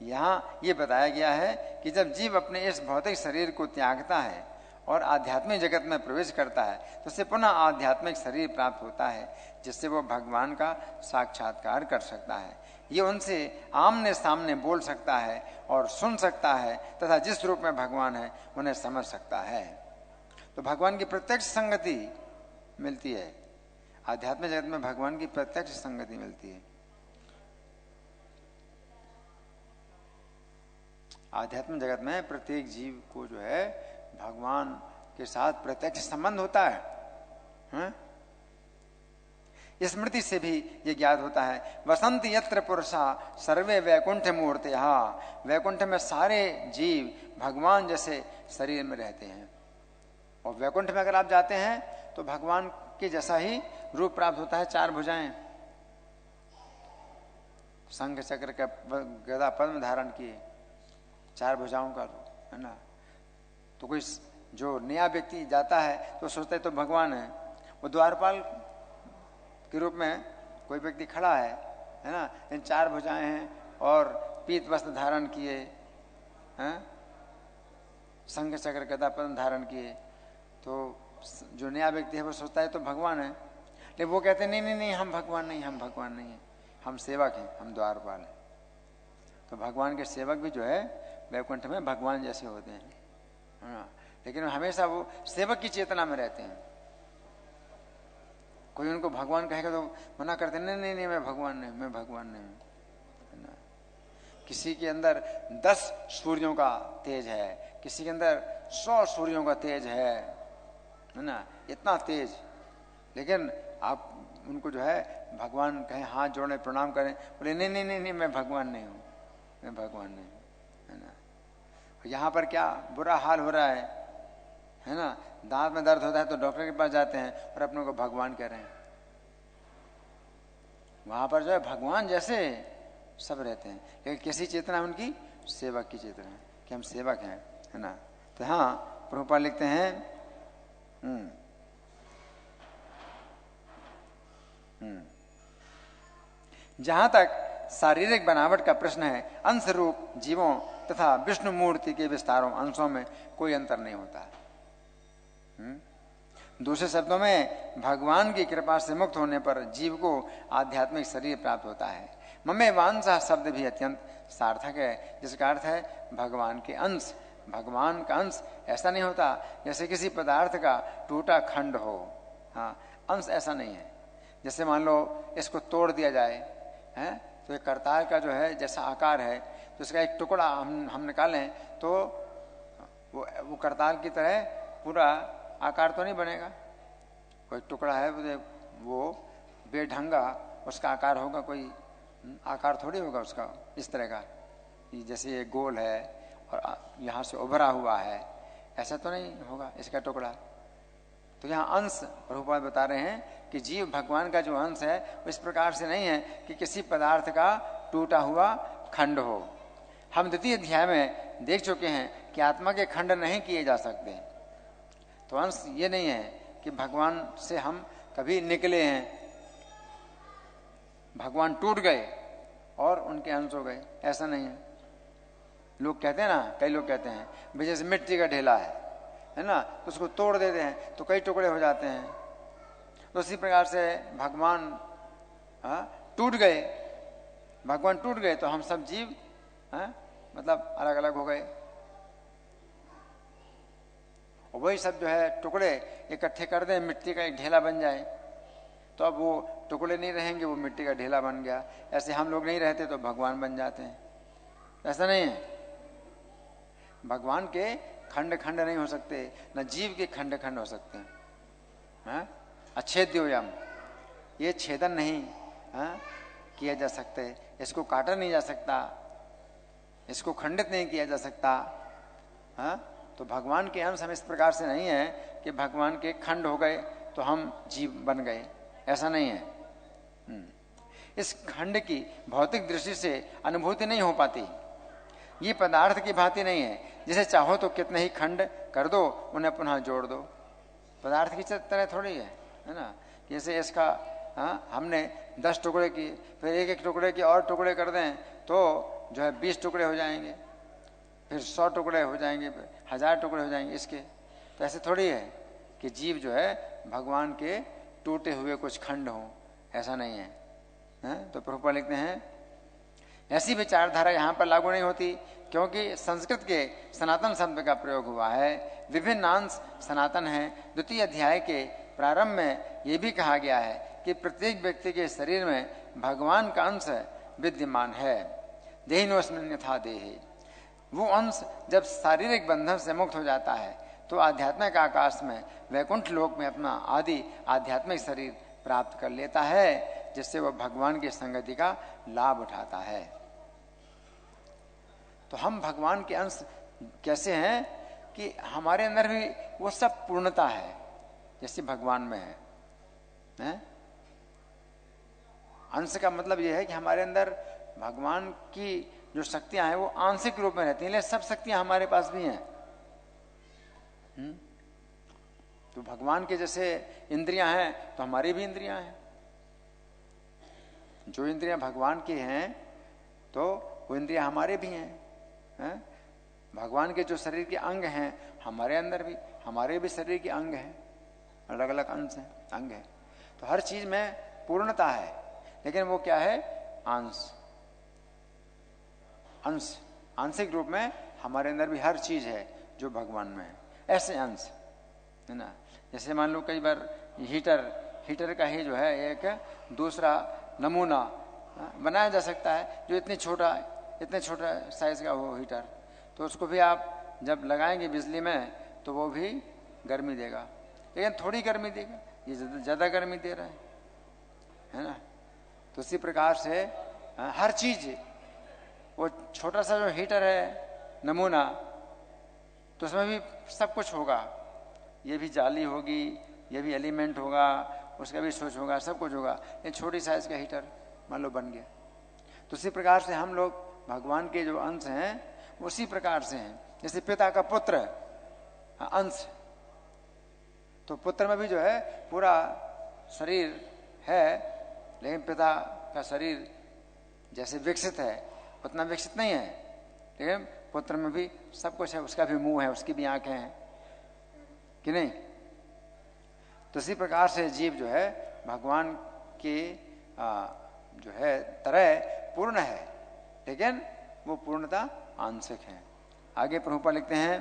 यहाँ ये बताया गया है कि जब जीव अपने इस भौतिक शरीर को त्यागता है और आध्यात्मिक जगत में प्रवेश करता है तो उसे पुनः आध्यात्मिक शरीर प्राप्त होता है, जिससे वो भगवान का साक्षात्कार कर सकता है। ये उनसे आमने सामने बोल सकता है और सुन सकता है तथा जिस रूप में भगवान है उन्हें समझ सकता है। तो भगवान की प्रत्यक्ष संगति मिलती है, आध्यात्मिक जगत में भगवान की प्रत्यक्ष संगति मिलती है। आध्यात्मिक जगत में प्रत्येक जीव को जो है भगवान के साथ प्रत्यक्ष संबंध होता है। स्मृति से भी ये ज्ञात होता है, वसंत यत्र पुरुषा सर्वे वैकुंठ मूर्ति। वैकुंठ में सारे जीव भगवान जैसे शरीर में रहते हैं, और वैकुंठ में अगर आप जाते हैं तो भगवान के जैसा ही रूप प्राप्त होता है। 4 भुजाएं, शंख चक्र का गदा पद्म धारण किए, 4 भुजाओं का रूप, है ना। तो कोई जो नया व्यक्ति जाता है तो सोचता है तो भगवान है। वो द्वारपाल के रूप में कोई व्यक्ति खड़ा है ना, इन 4 भुजाएं हैं और पीत वस्त्र धारण किए, शंख चक्र गदा पद्म धारण किए, तो जो नया व्यक्ति है वो सोचता है तो भगवान है, लेकिन वो कहते हैं नहीं नहीं नहीं, हम भगवान नहीं, हम भगवान नहीं है, हम सेवक हैं, हम द्वारपाल हैं। तो भगवान के सेवक भी जो है वैकुंठ में भगवान जैसे होते हैं, हाँ, लेकिन हमेशा वो सेवक की चेतना में रहते हैं। कोई उनको भगवान कहेगा तो मना करते नहीं नहीं नहीं, मैं भगवान नहीं, मैं भगवान नहीं। किसी के अंदर 10 सूर्यों का तेज है, किसी के अंदर 100 सूर्यों का तेज है ना, इतना तेज, लेकिन आप उनको जो है भगवान कहें, हाथ जोड़े प्रणाम करें, बोले नहीं नहीं नहीं नहीं, मैं भगवान नहीं हूँ, मैं भगवान नहीं हूँ, है ना। यहाँ पर क्या बुरा हाल हो रहा है ना, दांत में दर्द होता है तो डॉक्टर के पास जाते हैं और अपनों को भगवान कह रहे हैं। वहां पर जो है भगवान जैसे सब रहते हैं, लेकिन किसी चेतना उनकी सेवक की चेतना है कि हम सेवक हैं, है ना। तो हाँ, प्रभुपाद लिखते हैं जहां तक शारीरिक बनावट का प्रश्न है, अंश रूप जीवों तथा विष्णु मूर्ति के विस्तारों अंशों में कोई अंतर नहीं होता। दूसरे शब्दों में, भगवान की कृपा से मुक्त होने पर जीव को आध्यात्मिक शरीर प्राप्त होता है। ममे वांसा शब्द भी अत्यंत सार्थक है, जिसका अर्थ है भगवान के अंश। भगवान का अंश ऐसा नहीं होता जैसे किसी पदार्थ का टूटा खंड हो, हाँ, अंश ऐसा नहीं है। जैसे मान लो इसको तोड़ दिया जाए, है, तो एक करताल का जो है जैसा आकार है, तो इसका एक टुकड़ा हम निकालें तो वो करताल की तरह पूरा आकार तो नहीं बनेगा। कोई टुकड़ा है वो बेढंगा उसका आकार होगा, कोई आकार थोड़ी होगा उसका इस तरह का, जैसे ये गोल है और यहाँ से उभरा हुआ है, ऐसा तो नहीं होगा इसका टुकड़ा। तो यहाँ अंश प्रभुपाद बता रहे हैं कि जीव भगवान का जो अंश है वो इस प्रकार से नहीं है कि किसी पदार्थ का टूटा हुआ खंड हो। हम द्वितीय अध्याय में देख चुके हैं कि आत्मा के खंड नहीं किए जा सकते। तो अंश ये नहीं है कि भगवान से हम कभी निकले हैं, भगवान टूट गए और उनके अंश हो गए, ऐसा नहीं है। लोग कहते हैं ना, कई लोग कहते हैं भाई जैसे मिट्टी का ढेला है ना, तो उसको तोड़ देते हैं तो कई टुकड़े हो जाते हैं। तो उसी प्रकार से भगवान टूट गए, भगवान टूट गए तो हम सब जीव मतलब अलग अलग हो गए। और वही सब जो है टुकड़े इकट्ठे कर दें, मिट्टी का एक ढेला बन जाए, तो अब वो टुकड़े नहीं रहेंगे, वो मिट्टी का ढेला बन गया। ऐसे हम लोग नहीं रहते तो भगवान बन जाते हैं, ऐसा नहीं है। भगवान के खंड खंड नहीं हो सकते, न जीव के खंड खंड हो सकते हैं। अच्छेद्योयम, ये छेदन नहीं किया जा सकते, इसको काटा नहीं जा सकता, इसको खंडित नहीं किया जा सकता। तो भगवान के अंश हम इस प्रकार से नहीं है कि भगवान के खंड हो गए तो हम जीव बन गए, ऐसा नहीं है। इस खंड की भौतिक दृष्टि से अनुभूति नहीं हो पाती। ये पदार्थ की भांति नहीं है जिसे चाहो तो कितने ही खंड कर दो, उन्हें पुनः जोड़ दो। पदार्थ की तरह थोड़ी है ना। जैसे इसका हमने 10 टुकड़े किए, फिर एक एक टुकड़े के और टुकड़े कर दें तो जो है 20 टुकड़े हो जाएंगे, फिर 100 टुकड़े हो जाएंगे, 1000 टुकड़े हो जाएंगे इसके। तो ऐसे थोड़ी है कि जीव जो है भगवान के टूटे हुए कुछ खंड हों, ऐसा नहीं है। तो प्रभुपाद लिखते हैं ऐसी विचारधारा यहाँ पर लागू नहीं होती, क्योंकि संस्कृत के सनातन शब्द का प्रयोग हुआ है। विभिन्न अंश सनातन हैं। द्वितीय अध्याय के प्रारंभ में ये भी कहा गया है कि प्रत्येक व्यक्ति के शरीर में भगवान का अंश विद्यमान है। देहिनोस्मिन् यथा देहे, वो अंश जब शारीरिक बंधन से मुक्त हो जाता है तो आध्यात्मिक आकाश में वैकुंठ लोक में अपना आदि आध्यात्मिक शरीर प्राप्त कर लेता है, जिससे वह भगवान की संगति का लाभ उठाता है। तो हम भगवान के अंश कैसे हैं कि हमारे अंदर भी वो सब पूर्णता है जैसे भगवान में है। अंश का मतलब यह है कि हमारे अंदर भगवान की जो शक्तियां हैं वो आंशिक रूप में रहती हैं, लेकिन सब शक्तियां हमारे पास भी हैं। तो भगवान के जैसे इंद्रियां हैं तो हमारी भी इंद्रियां हैं। जो इंद्रियां भगवान की हैं तो वो इंद्रियां हमारे भी हैं। भगवान के जो शरीर के अंग हैं हमारे अंदर भी, हमारे भी शरीर के अंग हैं। अलग अलग अंश हैं, अंग है। तो हर चीज में पूर्णता है, लेकिन वो क्या है? अंश। अंश, आंशिक रूप में हमारे अंदर भी हर चीज है जो भगवान में है, ऐसे अंश है ना। जैसे मान लो कई बार हीटर का ही जो है एक दूसरा नमूना बनाया जा सकता है, जो इतने छोटा साइज का हो हीटर, तो उसको भी आप जब लगाएंगे बिजली में तो वो भी गर्मी देगा, लेकिन थोड़ी गर्मी देगा, ये ज़्यादा गर्मी दे रहा है ना। तो इसी प्रकार से हर चीज, वो छोटा सा जो हीटर है नमूना, तो उसमें भी सब कुछ होगा, ये भी जाली होगी, ये भी एलिमेंट होगा, उसका भी स्विच होगा, सब कुछ होगा, ये छोटी साइज का हीटर मान लो बन गया। तो उसी प्रकार से हम लोग भगवान के जो अंश हैं उसी प्रकार से हैं। जैसे पिता का पुत्र अंश, तो पुत्र में भी जो है पूरा शरीर है, लेकिन पिता का शरीर जैसे विकसित है उतना विकसित नहीं है, लेकिन पुत्र में भी सब कुछ है, उसका भी मुंह है, उसकी भी आंखें हैं कि नहीं। तो इसी प्रकार से जीव जो है भगवान के जो है तरह पूर्ण है, लेकिन वो पूर्णता आंशिक है। आगे प्रभुपाद लिखते हैं,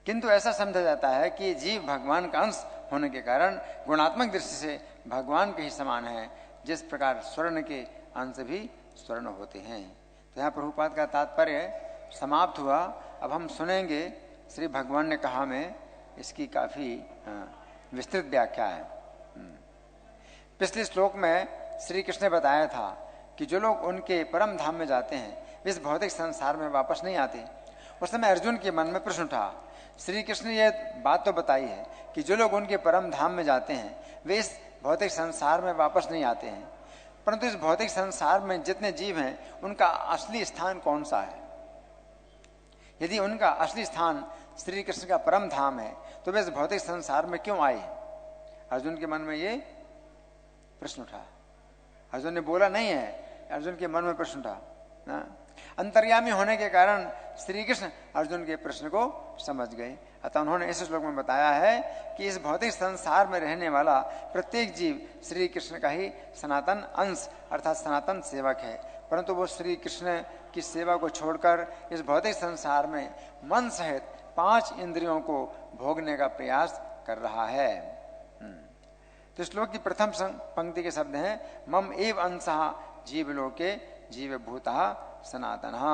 किंतु ऐसा समझा जाता है कि जीव भगवान का अंश होने के कारण गुणात्मक दृष्टि से भगवान के ही समान है, जिस प्रकार स्वर्ण के अंश भी स्वर्ण होते हैं। तो यहाँ प्रभुपाद का तात्पर्य समाप्त हुआ। अब हम सुनेंगे श्री भगवान ने कहा में इसकी काफी विस्तृत व्याख्या है। पिछले श्लोक में श्री कृष्ण ने बताया था कि जो लोग उनके परम धाम में जाते हैं वे इस भौतिक संसार में वापस नहीं आते। उस समय अर्जुन के मन में प्रश्न उठा। श्री कृष्ण ने यह बात तो बताई है कि जो लोग उनके परम धाम में जाते हैं वे इस भौतिक संसार में वापस नहीं आते हैं, परंतु इस भौतिक संसार में जितने जीव हैं उनका असली स्थान कौन सा है? यदि उनका असली स्थान श्री कृष्ण का परम धाम है तो वे इस भौतिक संसार में क्यों आए? अर्जुन के मन में ये प्रश्न उठा। अर्जुन ने बोला नहीं है, अर्जुन के मन में प्रश्न उठा ना। अंतर्यामी होने के कारण श्री कृष्ण अर्जुन के प्रश्न को समझ गए। अतः उन्होंने इस श्लोक में बताया है कि इस भौतिक संसार में रहने वाला प्रत्येक जीव श्री कृष्ण का ही सनातन अंश अर्थात सनातन सेवक है, परंतु वो श्री कृष्ण की सेवा को छोड़कर इस भौतिक संसार में मन सहित 5 इंद्रियों को भोगने का प्रयास कर रहा है। तो श्लोक की प्रथम पंक्ति के शब्द हैं मम एव अंशः जीवलोके जीवभूतः सनातनः,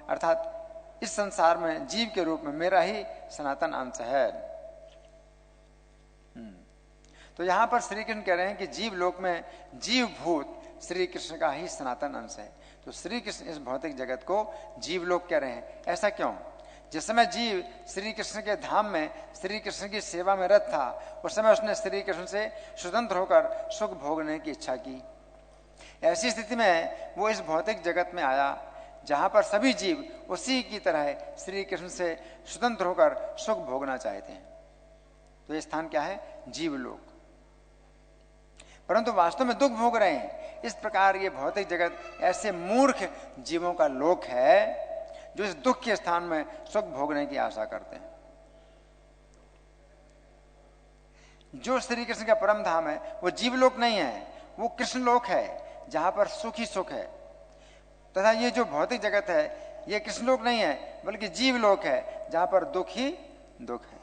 अर्थात इस संसार में जीव के रूप में मेरा ही सनातन अंश है। तो यहां पर श्री कृष्ण कह रहे हैं कि जीव लोक में जीवभूत श्री कृष्ण का ही सनातन अंश है। तो श्री कृष्ण इस भौतिक जगत को जीवलोक कह रहे हैं। ऐसा क्यों? जिस समय जीव श्री कृष्ण के धाम में श्री कृष्ण की सेवा में रत था उस समय उसने श्री कृष्ण से स्वतंत्र होकर सुख भोगने की इच्छा की। ऐसी स्थिति में वो इस भौतिक जगत में आया जहां पर सभी जीव उसी की तरह श्री कृष्ण से स्वतंत्र होकर सुख भोगना चाहते हैं। तो ये स्थान क्या है? जीवलोक। परंतु वास्तव में दुख भोग रहे हैं। इस प्रकार ये भौतिक जगत ऐसे मूर्ख जीवों का लोक है जो इस दुख के स्थान में सुख भोगने की आशा करते हैं। जो श्री कृष्ण का परम धाम है वो जीवलोक नहीं है, वो कृष्ण लोक है जहां पर सुख ही सुख है। तथा ये जो भौतिक जगत है ये कृष्ण लोक नहीं है बल्कि जीवलोक है जहां पर दुख ही दुख है।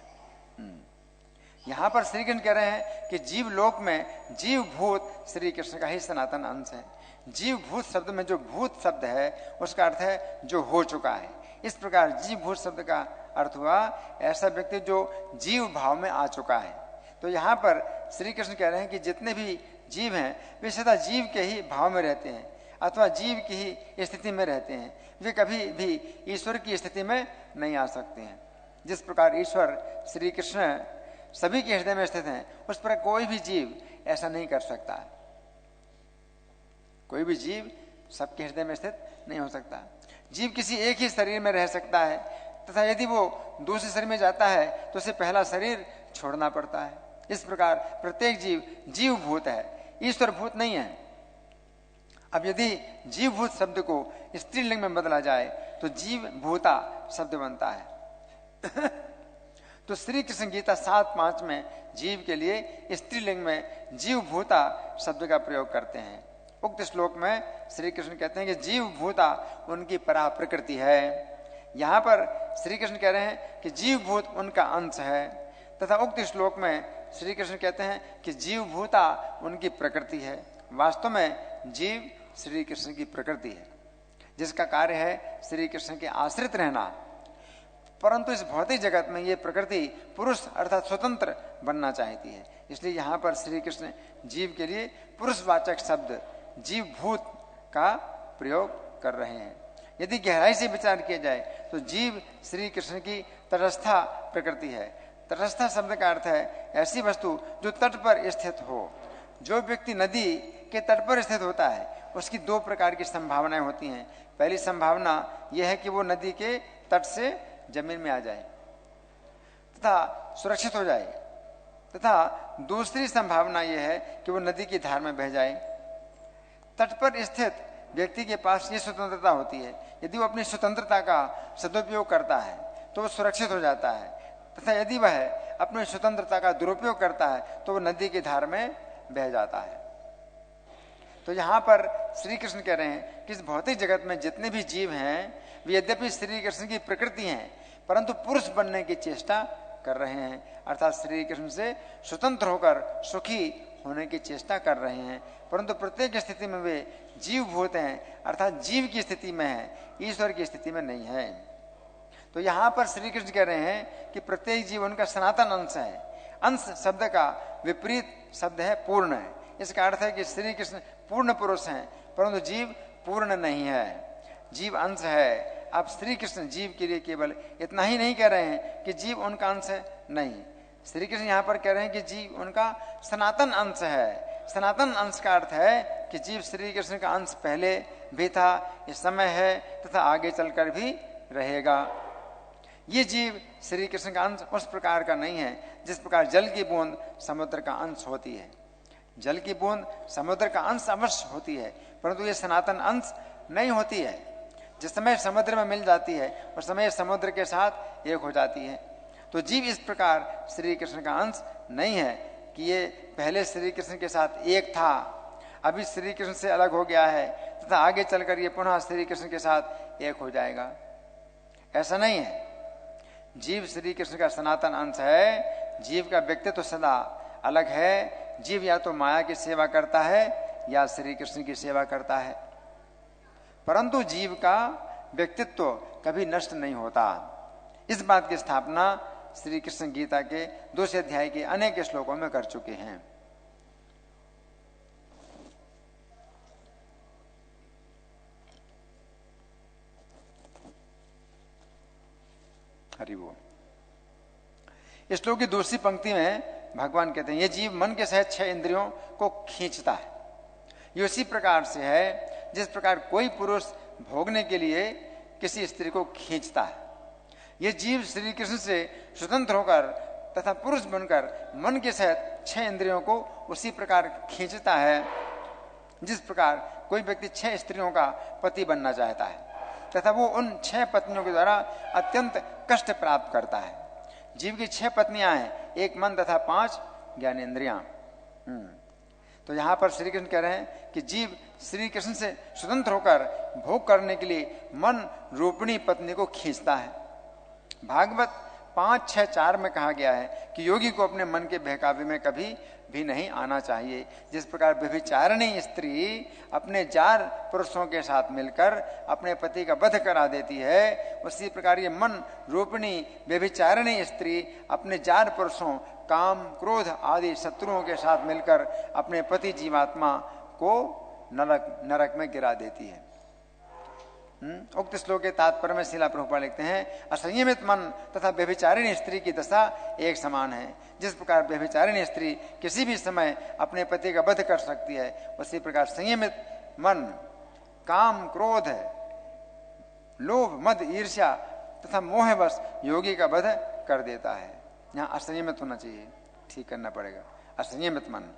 यहां पर श्री कृष्ण कह रहे हैं कि जीवलोक में जीवभूत श्री कृष्ण का ही सनातन अंश है। जीवभूत शब्द में जो भूत शब्द है उसका अर्थ है जो हो चुका है। इस प्रकार जीवभूत शब्द का अर्थ हुआ ऐसा व्यक्ति जो जीव भाव में आ चुका है। तो यहाँ पर श्री कृष्ण कह रहे हैं कि जितने भी जीव हैं वे सदा जीव के ही भाव में रहते हैं अथवा जीव की ही स्थिति में रहते हैं, वे कभी भी ईश्वर की स्थिति में नहीं आ सकते हैं। जिस प्रकार ईश्वर श्री कृष्ण सभी के हृदय में स्थित हैं उस पर कोई भी जीव ऐसा नहीं कर सकता। कोई भी जीव सबके हृदय में स्थित नहीं हो सकता। जीव किसी एक ही शरीर में रह सकता है तथा यदि वो दूसरे शरीर में जाता है तो उसे पहला शरीर छोड़ना पड़ता है। इस प्रकार प्रत्येक जीव जीवभूत है, ईश्वर भूत नहीं है। अब यदि जीवभूत शब्द को स्त्रीलिंग में बदला जाए तो जीव भूता शब्द बनता है। तो श्री कृष्ण गीता 7:5 में जीव के लिए स्त्रीलिंग में जीव भूता शब्द का प्रयोग करते हैं। उक्त श्लोक में श्री कृष्ण कहते हैं कि जीव भूता उनकी परा प्रकृति है। यहाँ पर श्री कृष्ण कह रहे हैं कि जीव भूत उनका अंश है, तथा उक्त श्लोक में श्री कृष्ण कहते हैं कि जीव भूता उनकी प्रकृति है। वास्तव में जीव श्री कृष्ण की प्रकृति है, जिसका कार्य है श्री कृष्ण के आश्रित रहना। परंतु इस भौतिक जगत में ये प्रकृति पुरुष अर्थात स्वतंत्र बनना चाहती है, इसलिए यहाँ पर श्री कृष्ण जीव के लिए पुरुषवाचक शब्द जीव भूत का प्रयोग कर रहे हैं। यदि गहराई से विचार किया जाए तो जीव श्री कृष्ण की तटस्था प्रकृति है। तटस्था शब्द का अर्थ है ऐसी वस्तु जो तट पर स्थित हो। जो व्यक्ति नदी के तट पर स्थित होता है उसकी दो प्रकार की संभावनाएं होती हैं। पहली संभावना यह है कि वो नदी के तट से जमीन में आ जाए तथा सुरक्षित हो जाए, तथा दूसरी संभावना यह है कि वो नदी की धार में बह जाए। तट पर स्थित व्यक्ति के पास ये स्वतंत्रता होती है, यदि वो अपनी स्वतंत्रता का सदुपयोग करता है तो वो सुरक्षित हो जाता है, तथा यदि वह अपनी स्वतंत्रता का दुरुपयोग करता है तो वो नदी की धार में बह जाता है। तो यहाँ पर श्री कृष्ण कह रहे हैं कि इस भौतिक जगत में जितने भी जीव हैं वे यद्यपि श्री कृष्ण की प्रकृति हैं, परंतु पुरुष बनने की चेष्टा कर रहे हैं, अर्थात श्री कृष्ण से स्वतंत्र होकर सुखी होने की चेष्टा कर रहे हैं। परंतु प्रत्येक स्थिति में वे जीव भूत हैं, अर्थात जीव की स्थिति में है, ईश्वर की स्थिति में नहीं है। तो यहाँ पर श्री कृष्ण कह रहे हैं कि प्रत्येक जीव उनका सनातन अंश है। अंश शब्द का विपरीत शब्द है पूर्ण है। इसका अर्थ है कि श्री कृष्ण पूर्ण पुरुष हैं, परंतु जीव पूर्ण नहीं है, जीव अंश है। अब श्री कृष्ण जीव के लिए केवल इतना ही नहीं कह रहे हैं कि जीव उनका अंश है, नहीं, श्री कृष्ण यहाँ पर कह रहे हैं कि जीव उनका सनातन अंश है। सनातन अंश का अर्थ है कि जीव श्री कृष्ण का अंश पहले भी था, इस समय है, तथा आगे चलकर भी रहेगा। ये जीव श्री कृष्ण का अंश उस प्रकार का नहीं है जिस प्रकार जल की बूंद समुद्र का अंश होती है। जल की बूंद समुद्र का अंश अवश्य होती है, परंतु ये सनातन अंश नहीं होती है। जिस समय समुद्र में मिल जाती है उस समय समुद्र के साथ एक हो जाती है। तो जीव इस प्रकार श्री कृष्ण का अंश नहीं है कि ये पहले श्री कृष्ण के साथ एक था, अभी श्री कृष्ण से अलग हो गया है, तथा आगे चलकर ये पुनः श्री कृष्ण के साथ एक हो जाएगा। ऐसा नहीं है। जीव श्री कृष्ण का सनातन अंश है। जीव का व्यक्तित्व सदा अलग है। जीव या तो माया की सेवा करता है या श्री कृष्ण की सेवा करता है, परंतु जीव का व्यक्तित्व कभी नष्ट नहीं होता। इस बात की स्थापना श्री कृष्ण गीता के 2 अध्याय के अनेक श्लोकों में कर चुके हैं। हरि बोल। इस श्लोक की दूसरी पंक्ति में भगवान कहते हैं ये जीव मन के सहित 6 इंद्रियों को खींचता है। ये उसी प्रकार से है जिस प्रकार कोई पुरुष भोगने के लिए किसी स्त्री को खींचता है। ये जीव श्री कृष्ण से स्वतंत्र होकर तथा पुरुष बनकर मन के सहित 6 इंद्रियों को उसी प्रकार खींचता है जिस प्रकार कोई व्यक्ति 6 स्त्रियों का पति बनना चाहता है, तथा वो उन 6 पत्नियों के द्वारा अत्यंत कष्ट प्राप्त करता है। जीव की 6 पत्नियां हैं, 1 मन तथा 5 ज्ञानेंद्रियां। तो यहाँ पर श्री कृष्ण कह रहे हैं कि जीव श्री कृष्ण से स्वतंत्र होकर भोग करने के लिए मन रूपिणी पत्नी को खींचता है। भागवत 5:6-4 में कहा गया है कि योगी को अपने मन के बहकावे में कभी भी नहीं आना चाहिए। जिस प्रकार व्यभिचारिणी स्त्री अपने जार पुरुषों के साथ मिलकर अपने पति का वध करा देती है, उसी प्रकार ये मन रूपिणी व्यभिचारिणी स्त्री अपने जार पुरुषों काम क्रोध आदि शत्रुओं के साथ मिलकर अपने पति जीवात्मा को नरक में गिरा देती है। उक्त श्लोक के तात्पर्य में शिला प्रभुपाद लिखते हैं असंयमित मन तथा व्यभिचारिणी स्त्री की दशा एक समान है। जिस प्रकार व्यभिचारिणी स्त्री किसी भी समय अपने पति का वध कर सकती है, उसी प्रकार संयमित मन काम क्रोध लोभ मद ईर्ष्या तथा मोहवश योगी का वध कर देता है। यहाँ असंयमित होना चाहिए, ठीक करना पड़ेगा, असंयमित मन।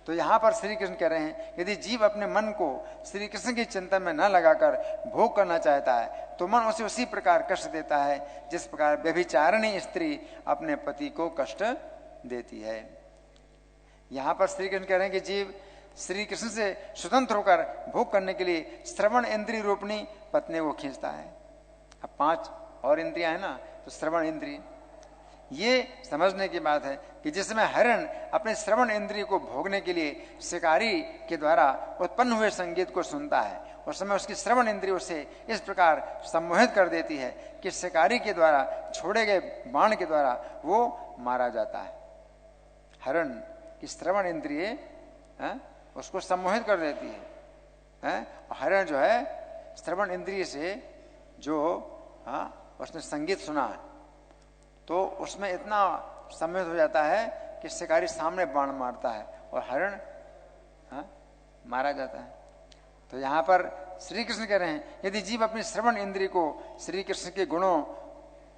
तो यहाँ पर श्री कृष्ण कह रहे हैं यदि जीव अपने मन को श्री कृष्ण के चिंतन में न लगाकर भोग करना चाहता है तो मन उसे उसी प्रकार कष्ट देता है जिस प्रकार व्यभिचारिणी स्त्री अपने पति को कष्ट देती है। यहाँ पर श्री कृष्ण कह रहे हैं कि जीव श्री कृष्ण से स्वतंत्र होकर भोग करने के लिए श्रवण इंद्रिय रूपणी पत्नी को खींचता है। अब 5 और इंद्रियां है ना, तो श्रवण इंद्रिय ये समझने की बात है कि जिसमें हरण अपने श्रवण इंद्रिय को भोगने के लिए शिकारी के द्वारा उत्पन्न हुए संगीत को सुनता है, उस समय उसकी श्रवण इंद्रिय उसे इस प्रकार सम्मोहित कर देती है कि शिकारी के द्वारा छोड़े गए बाण के द्वारा वो मारा जाता है। हरण की श्रवण इंद्रिय उसको सम्मोहित कर देती है। हरण जो है श्रवण इंद्रिय से जो उसने संगीत सुना तो उसमें इतना सम्मोहित हो जाता है कि शिकारी सामने बाण मारता है और हरण मारा जाता है। तो यहाँ पर श्री कृष्ण कह रहे हैं यदि जीव अपनी श्रवण इंद्रिय को श्री कृष्ण के गुणों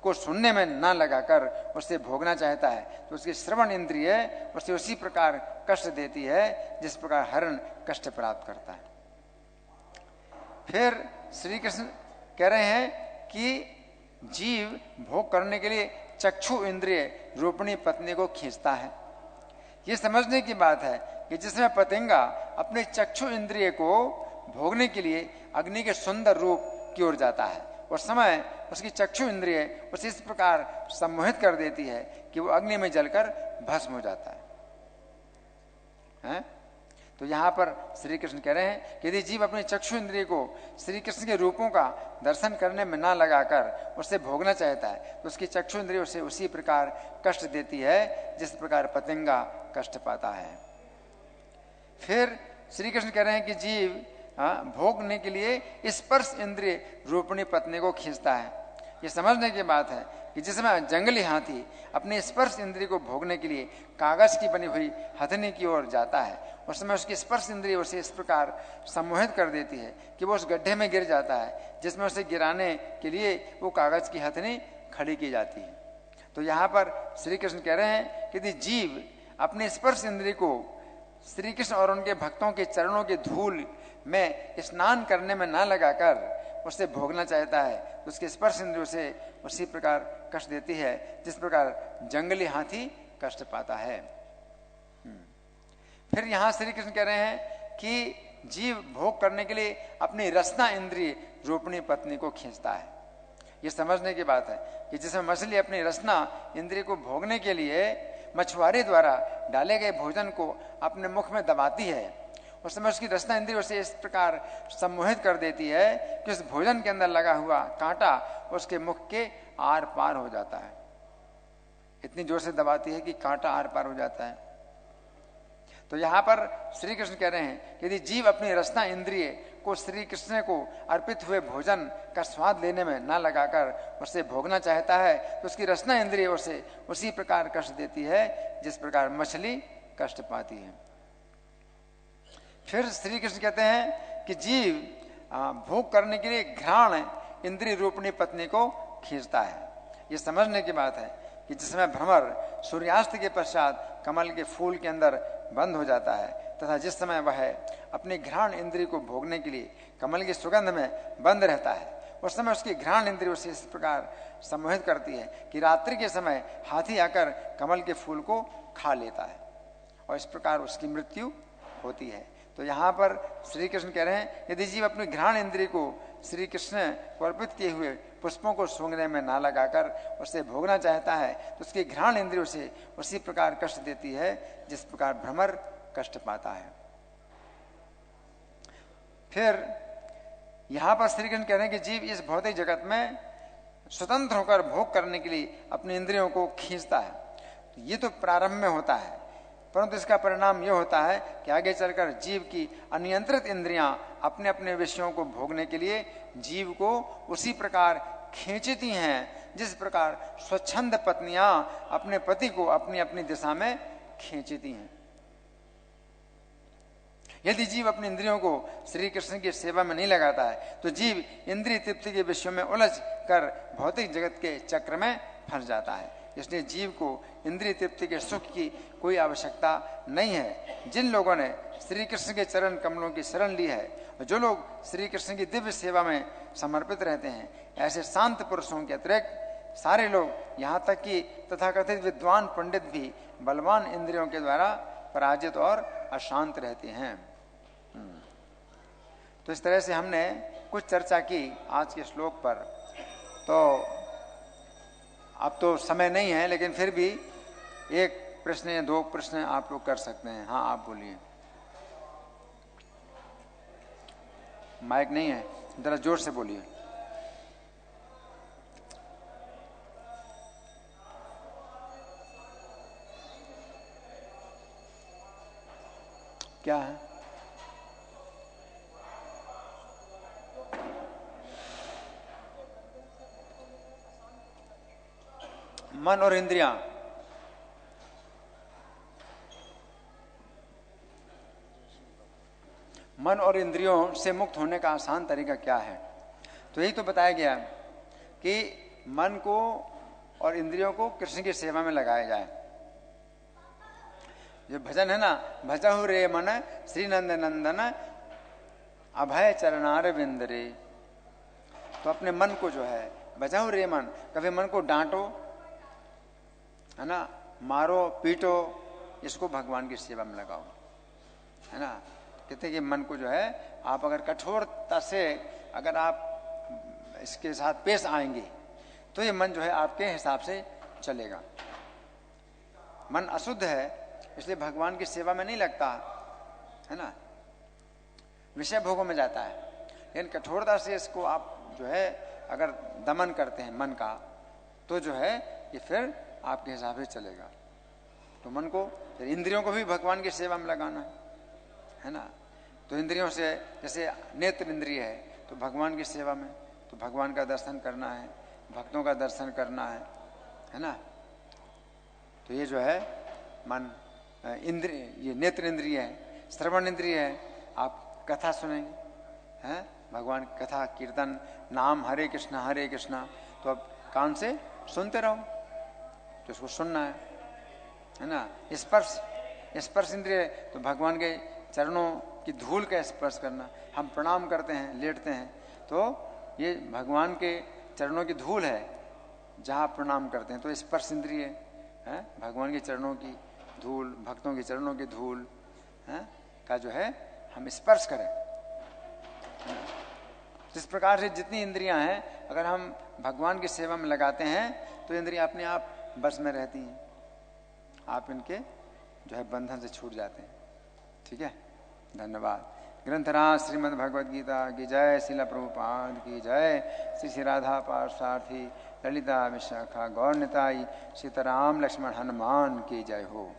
को सुनने में न लगाकर उसे भोगना चाहता है तो उसकी श्रवण इंद्रिय उसे उसी प्रकार कष्ट देती है जिस प्रकार हरण कष्ट प्राप्त करता है। फिर श्री कृष्ण कह रहे हैं कि जीव भोग करने के लिए चक्षु इंद्रिय रूपणी पत्नी को खींचता है। ये समझने की बात है कि जिसमें पतंगा अपने चक्षु इंद्रिय को भोगने के लिए अग्नि के सुंदर रूप की ओर जाता है, उस समय उसकी चक्षु इंद्रिय उसे इस प्रकार सम्मोहित कर देती है कि वो अग्नि में जलकर भस्म हो जाता है। तो यहाँ पर श्री कृष्ण कह रहे हैं कि यदि जीव अपने चक्षु इंद्रिय को श्री कृष्ण के रूपों का दर्शन करने में ना लगाकर उससे भोगना चाहता है तो उसकी चक्षु इंद्रिय उसे उसी प्रकार कष्ट देती है जिस प्रकार पतंगा कष्ट पाता है। फिर श्री कृष्ण कह रहे हैं कि जीव भोगने के लिए स्पर्श इंद्रिय रूपणी पत्नी को खींचता है। ये समझने की बात है कि जिसमें जंगली हाथी अपने स्पर्श इंद्रिय को भोगने के लिए कागज की बनी हुई हथनी की ओर जाता है, उस समय उसकी स्पर्श इंद्रिय उसे इस प्रकार सम्मोहित कर देती है कि वो उस गड्ढे में गिर जाता है जिसमें उसे गिराने के लिए वो कागज की हथनी खड़ी की जाती है। तो यहाँ पर श्री कृष्ण कह रहे हैं कि यदि जीव अपने स्पर्श इंद्रिय को श्री कृष्ण और उनके भक्तों के चरणों के धूल में स्नान करने में ना लगाकर उससे भोगना चाहता है तो उसके स्पर्श इंद्रिय उसे उसी प्रकार कष्ट देती है जिस प्रकार जंगली हाथी कष्ट पाता है। फिर यहाँ श्री कृष्ण कह रहे हैं कि जीव भोग करने के लिए अपनी रसना इंद्रिय रूपणी पत्नी को खींचता है। ये समझने की बात है कि जिसमें मछली अपनी रसना इंद्रिय को भोगने के लिए मछुआरे द्वारा डाले गए भोजन को अपने मुख में दबाती है, उस समय उसकी रसना इंद्रिय उसे इस प्रकार सम्मोहित कर देती है कि उस भोजन के अंदर लगा हुआ कांटा उसके मुख के आर पार हो जाता है। इतनी जोर से दबाती है कि कांटा आर पार हो जाता है। तो यहाँ पर श्री कृष्ण कह रहे हैं यदि जीव अपनी रसना इंद्रिय को श्री कृष्ण को अर्पित हुए भोजन का स्वाद लेने में न लगाकर उसे भोगना चाहता है तो उसकी रसना इंद्रिय उसे उसी प्रकार कष्ट देती है जिस प्रकार मछली कष्ट पाती है। फिर श्री कृष्ण कहते हैं कि जीव भोग करने के लिए घ्राण इंद्रिय रूपणी पत्नी को खींचता है। ये समझने की बात है कि जिसमें भ्रमर सूर्यास्त के पश्चात कमल के फूल के अंदर बंद हो जाता है तथा जिस समय वह अपनी घ्राण इंद्रिय को भोगने के लिए कमल की सुगंध में बंद रहता है उस समय उसकी घ्राण इंद्रिय उसे इस प्रकार सम्मोहित करती है कि रात्रि के समय हाथी आकर कमल के फूल को खा लेता है और इस प्रकार उसकी मृत्यु होती है। तो यहाँ पर श्री कृष्ण कह रहे हैं यदि जीव अपनी घ्राण इंद्रिय को श्री कृष्ण को अर्पित किए हुए पुष्पों को सूंघने में ना लगाकर उसे भोगना चाहता है तो उसकी घ्राण इंद्रिय उसे उसी प्रकार कष्ट देती है जिस प्रकार भ्रमर कष्ट पाता है। फिर यहाँ पर श्री कृष्ण कह रहे हैं कि जीव इस भौतिक जगत में स्वतंत्र होकर भोग करने के लिए अपनी इंद्रियों को खींचता है। ये तो प्रारंभ में होता है परंतु इसका परिणाम यह होता है कि आगे चलकर जीव की अनियंत्रित इंद्रियां अपने अपने विषयों को भोगने के लिए जीव को उसी प्रकार खींचती हैं जिस प्रकार स्वच्छंद पत्नियां अपने पति को अपनी अपनी दिशा में खींचती हैं। यदि जीव अपनी इंद्रियों को श्री कृष्ण की सेवा में नहीं लगाता है तो जीव इंद्रिय तृप्ति के विषयों में उलझ कर भौतिक जगत के चक्र में फंस जाता है। इसलिए जीव को इंद्रिय तृप्ति के सुख की कोई आवश्यकता नहीं है। जिन लोगों ने श्री कृष्ण के चरण कमलों की शरण ली है, जो लोग श्री कृष्ण की दिव्य सेवा में समर्पित रहते हैं, ऐसे शांत पुरुषों के अतिरिक्त सारे लोग, यहाँ तक कि तथाकथित विद्वान पंडित भी बलवान इंद्रियों के द्वारा पराजित और अशांत रहते हैं। तो इस तरह से हमने कुछ चर्चा की आज के श्लोक पर। तो अब तो समय नहीं है, लेकिन फिर भी एक प्रश्न या दो प्रश्न आप लोग कर सकते हैं। हाँ, आप बोलिए। माइक नहीं है, जरा जोर से बोलिए। क्या है? मन और इंद्रियां। मन और इंद्रियों से मुक्त होने का आसान तरीका क्या है? तो यही तो बताया गया कि मन को और इंद्रियों को कृष्ण की सेवा में लगाया जाए। जो भजन है ना, भजहु रे मन श्री नंद नंदन अभय चरणार बिंदरे। तो अपने मन को जो है भजहु रे मन, कभी मन को डांटो, है ना, मारो पीटो, इसको भगवान की सेवा में लगाओ, है ना। कहते कि मन को जो है आप अगर कठोरता से अगर आप इसके साथ पेश आएंगे तो ये मन जो है आपके हिसाब से चलेगा। मन अशुद्ध है इसलिए भगवान की सेवा में नहीं लगता, है ना, विषय भोगों में जाता है। लेकिन कठोरता से इसको आप जो है अगर दमन करते हैं मन का, तो जो है ये फिर आपके हिसाब से चलेगा। तो मन को, फिर इंद्रियों को भी भगवान की सेवा में लगाना है ना। तो इंद्रियों से, जैसे नेत्र इंद्रिय है तो भगवान की सेवा में, तो भगवान का दर्शन करना है, भक्तों का दर्शन करना है ना। तो ये जो है मन इंद्रिय, ये नेत्र इंद्रिय है। श्रवण इंद्रिय है, आप कथा सुनेंगे, हैं, भगवान कथा कीर्तन नाम हरे कृष्णा, तो अब कान से सुनते रहो, तो उसको सुनना है ना। स्पर्श इंद्रिय, तो भगवान के चरणों की धूल का स्पर्श करना। हम प्रणाम करते हैं, लेटते हैं, तो ये भगवान के चरणों की धूल है जहाँ प्रणाम करते हैं, तो स्पर्श इंद्रिय है। भगवान के चरणों की धूल, भक्तों के चरणों की धूल का जो है हम स्पर्श करें। जिस प्रकार से जितनी इंद्रियां हैं, अगर हम भगवान की सेवा में लगाते हैं तो इंद्रियां अपने आप बस में रहती हैं, आप इनके जो है बंधन से छूट जाते हैं। ठीक है, धन्यवाद। ग्रंथराज श्रीमद् भगवद गीता की जय, श्रील प्रभुपाद की जय, श्री राधा पार्थसारथी ललिता विशाखा गौर निताई, सीताराम लक्ष्मण हनुमान की जय हो।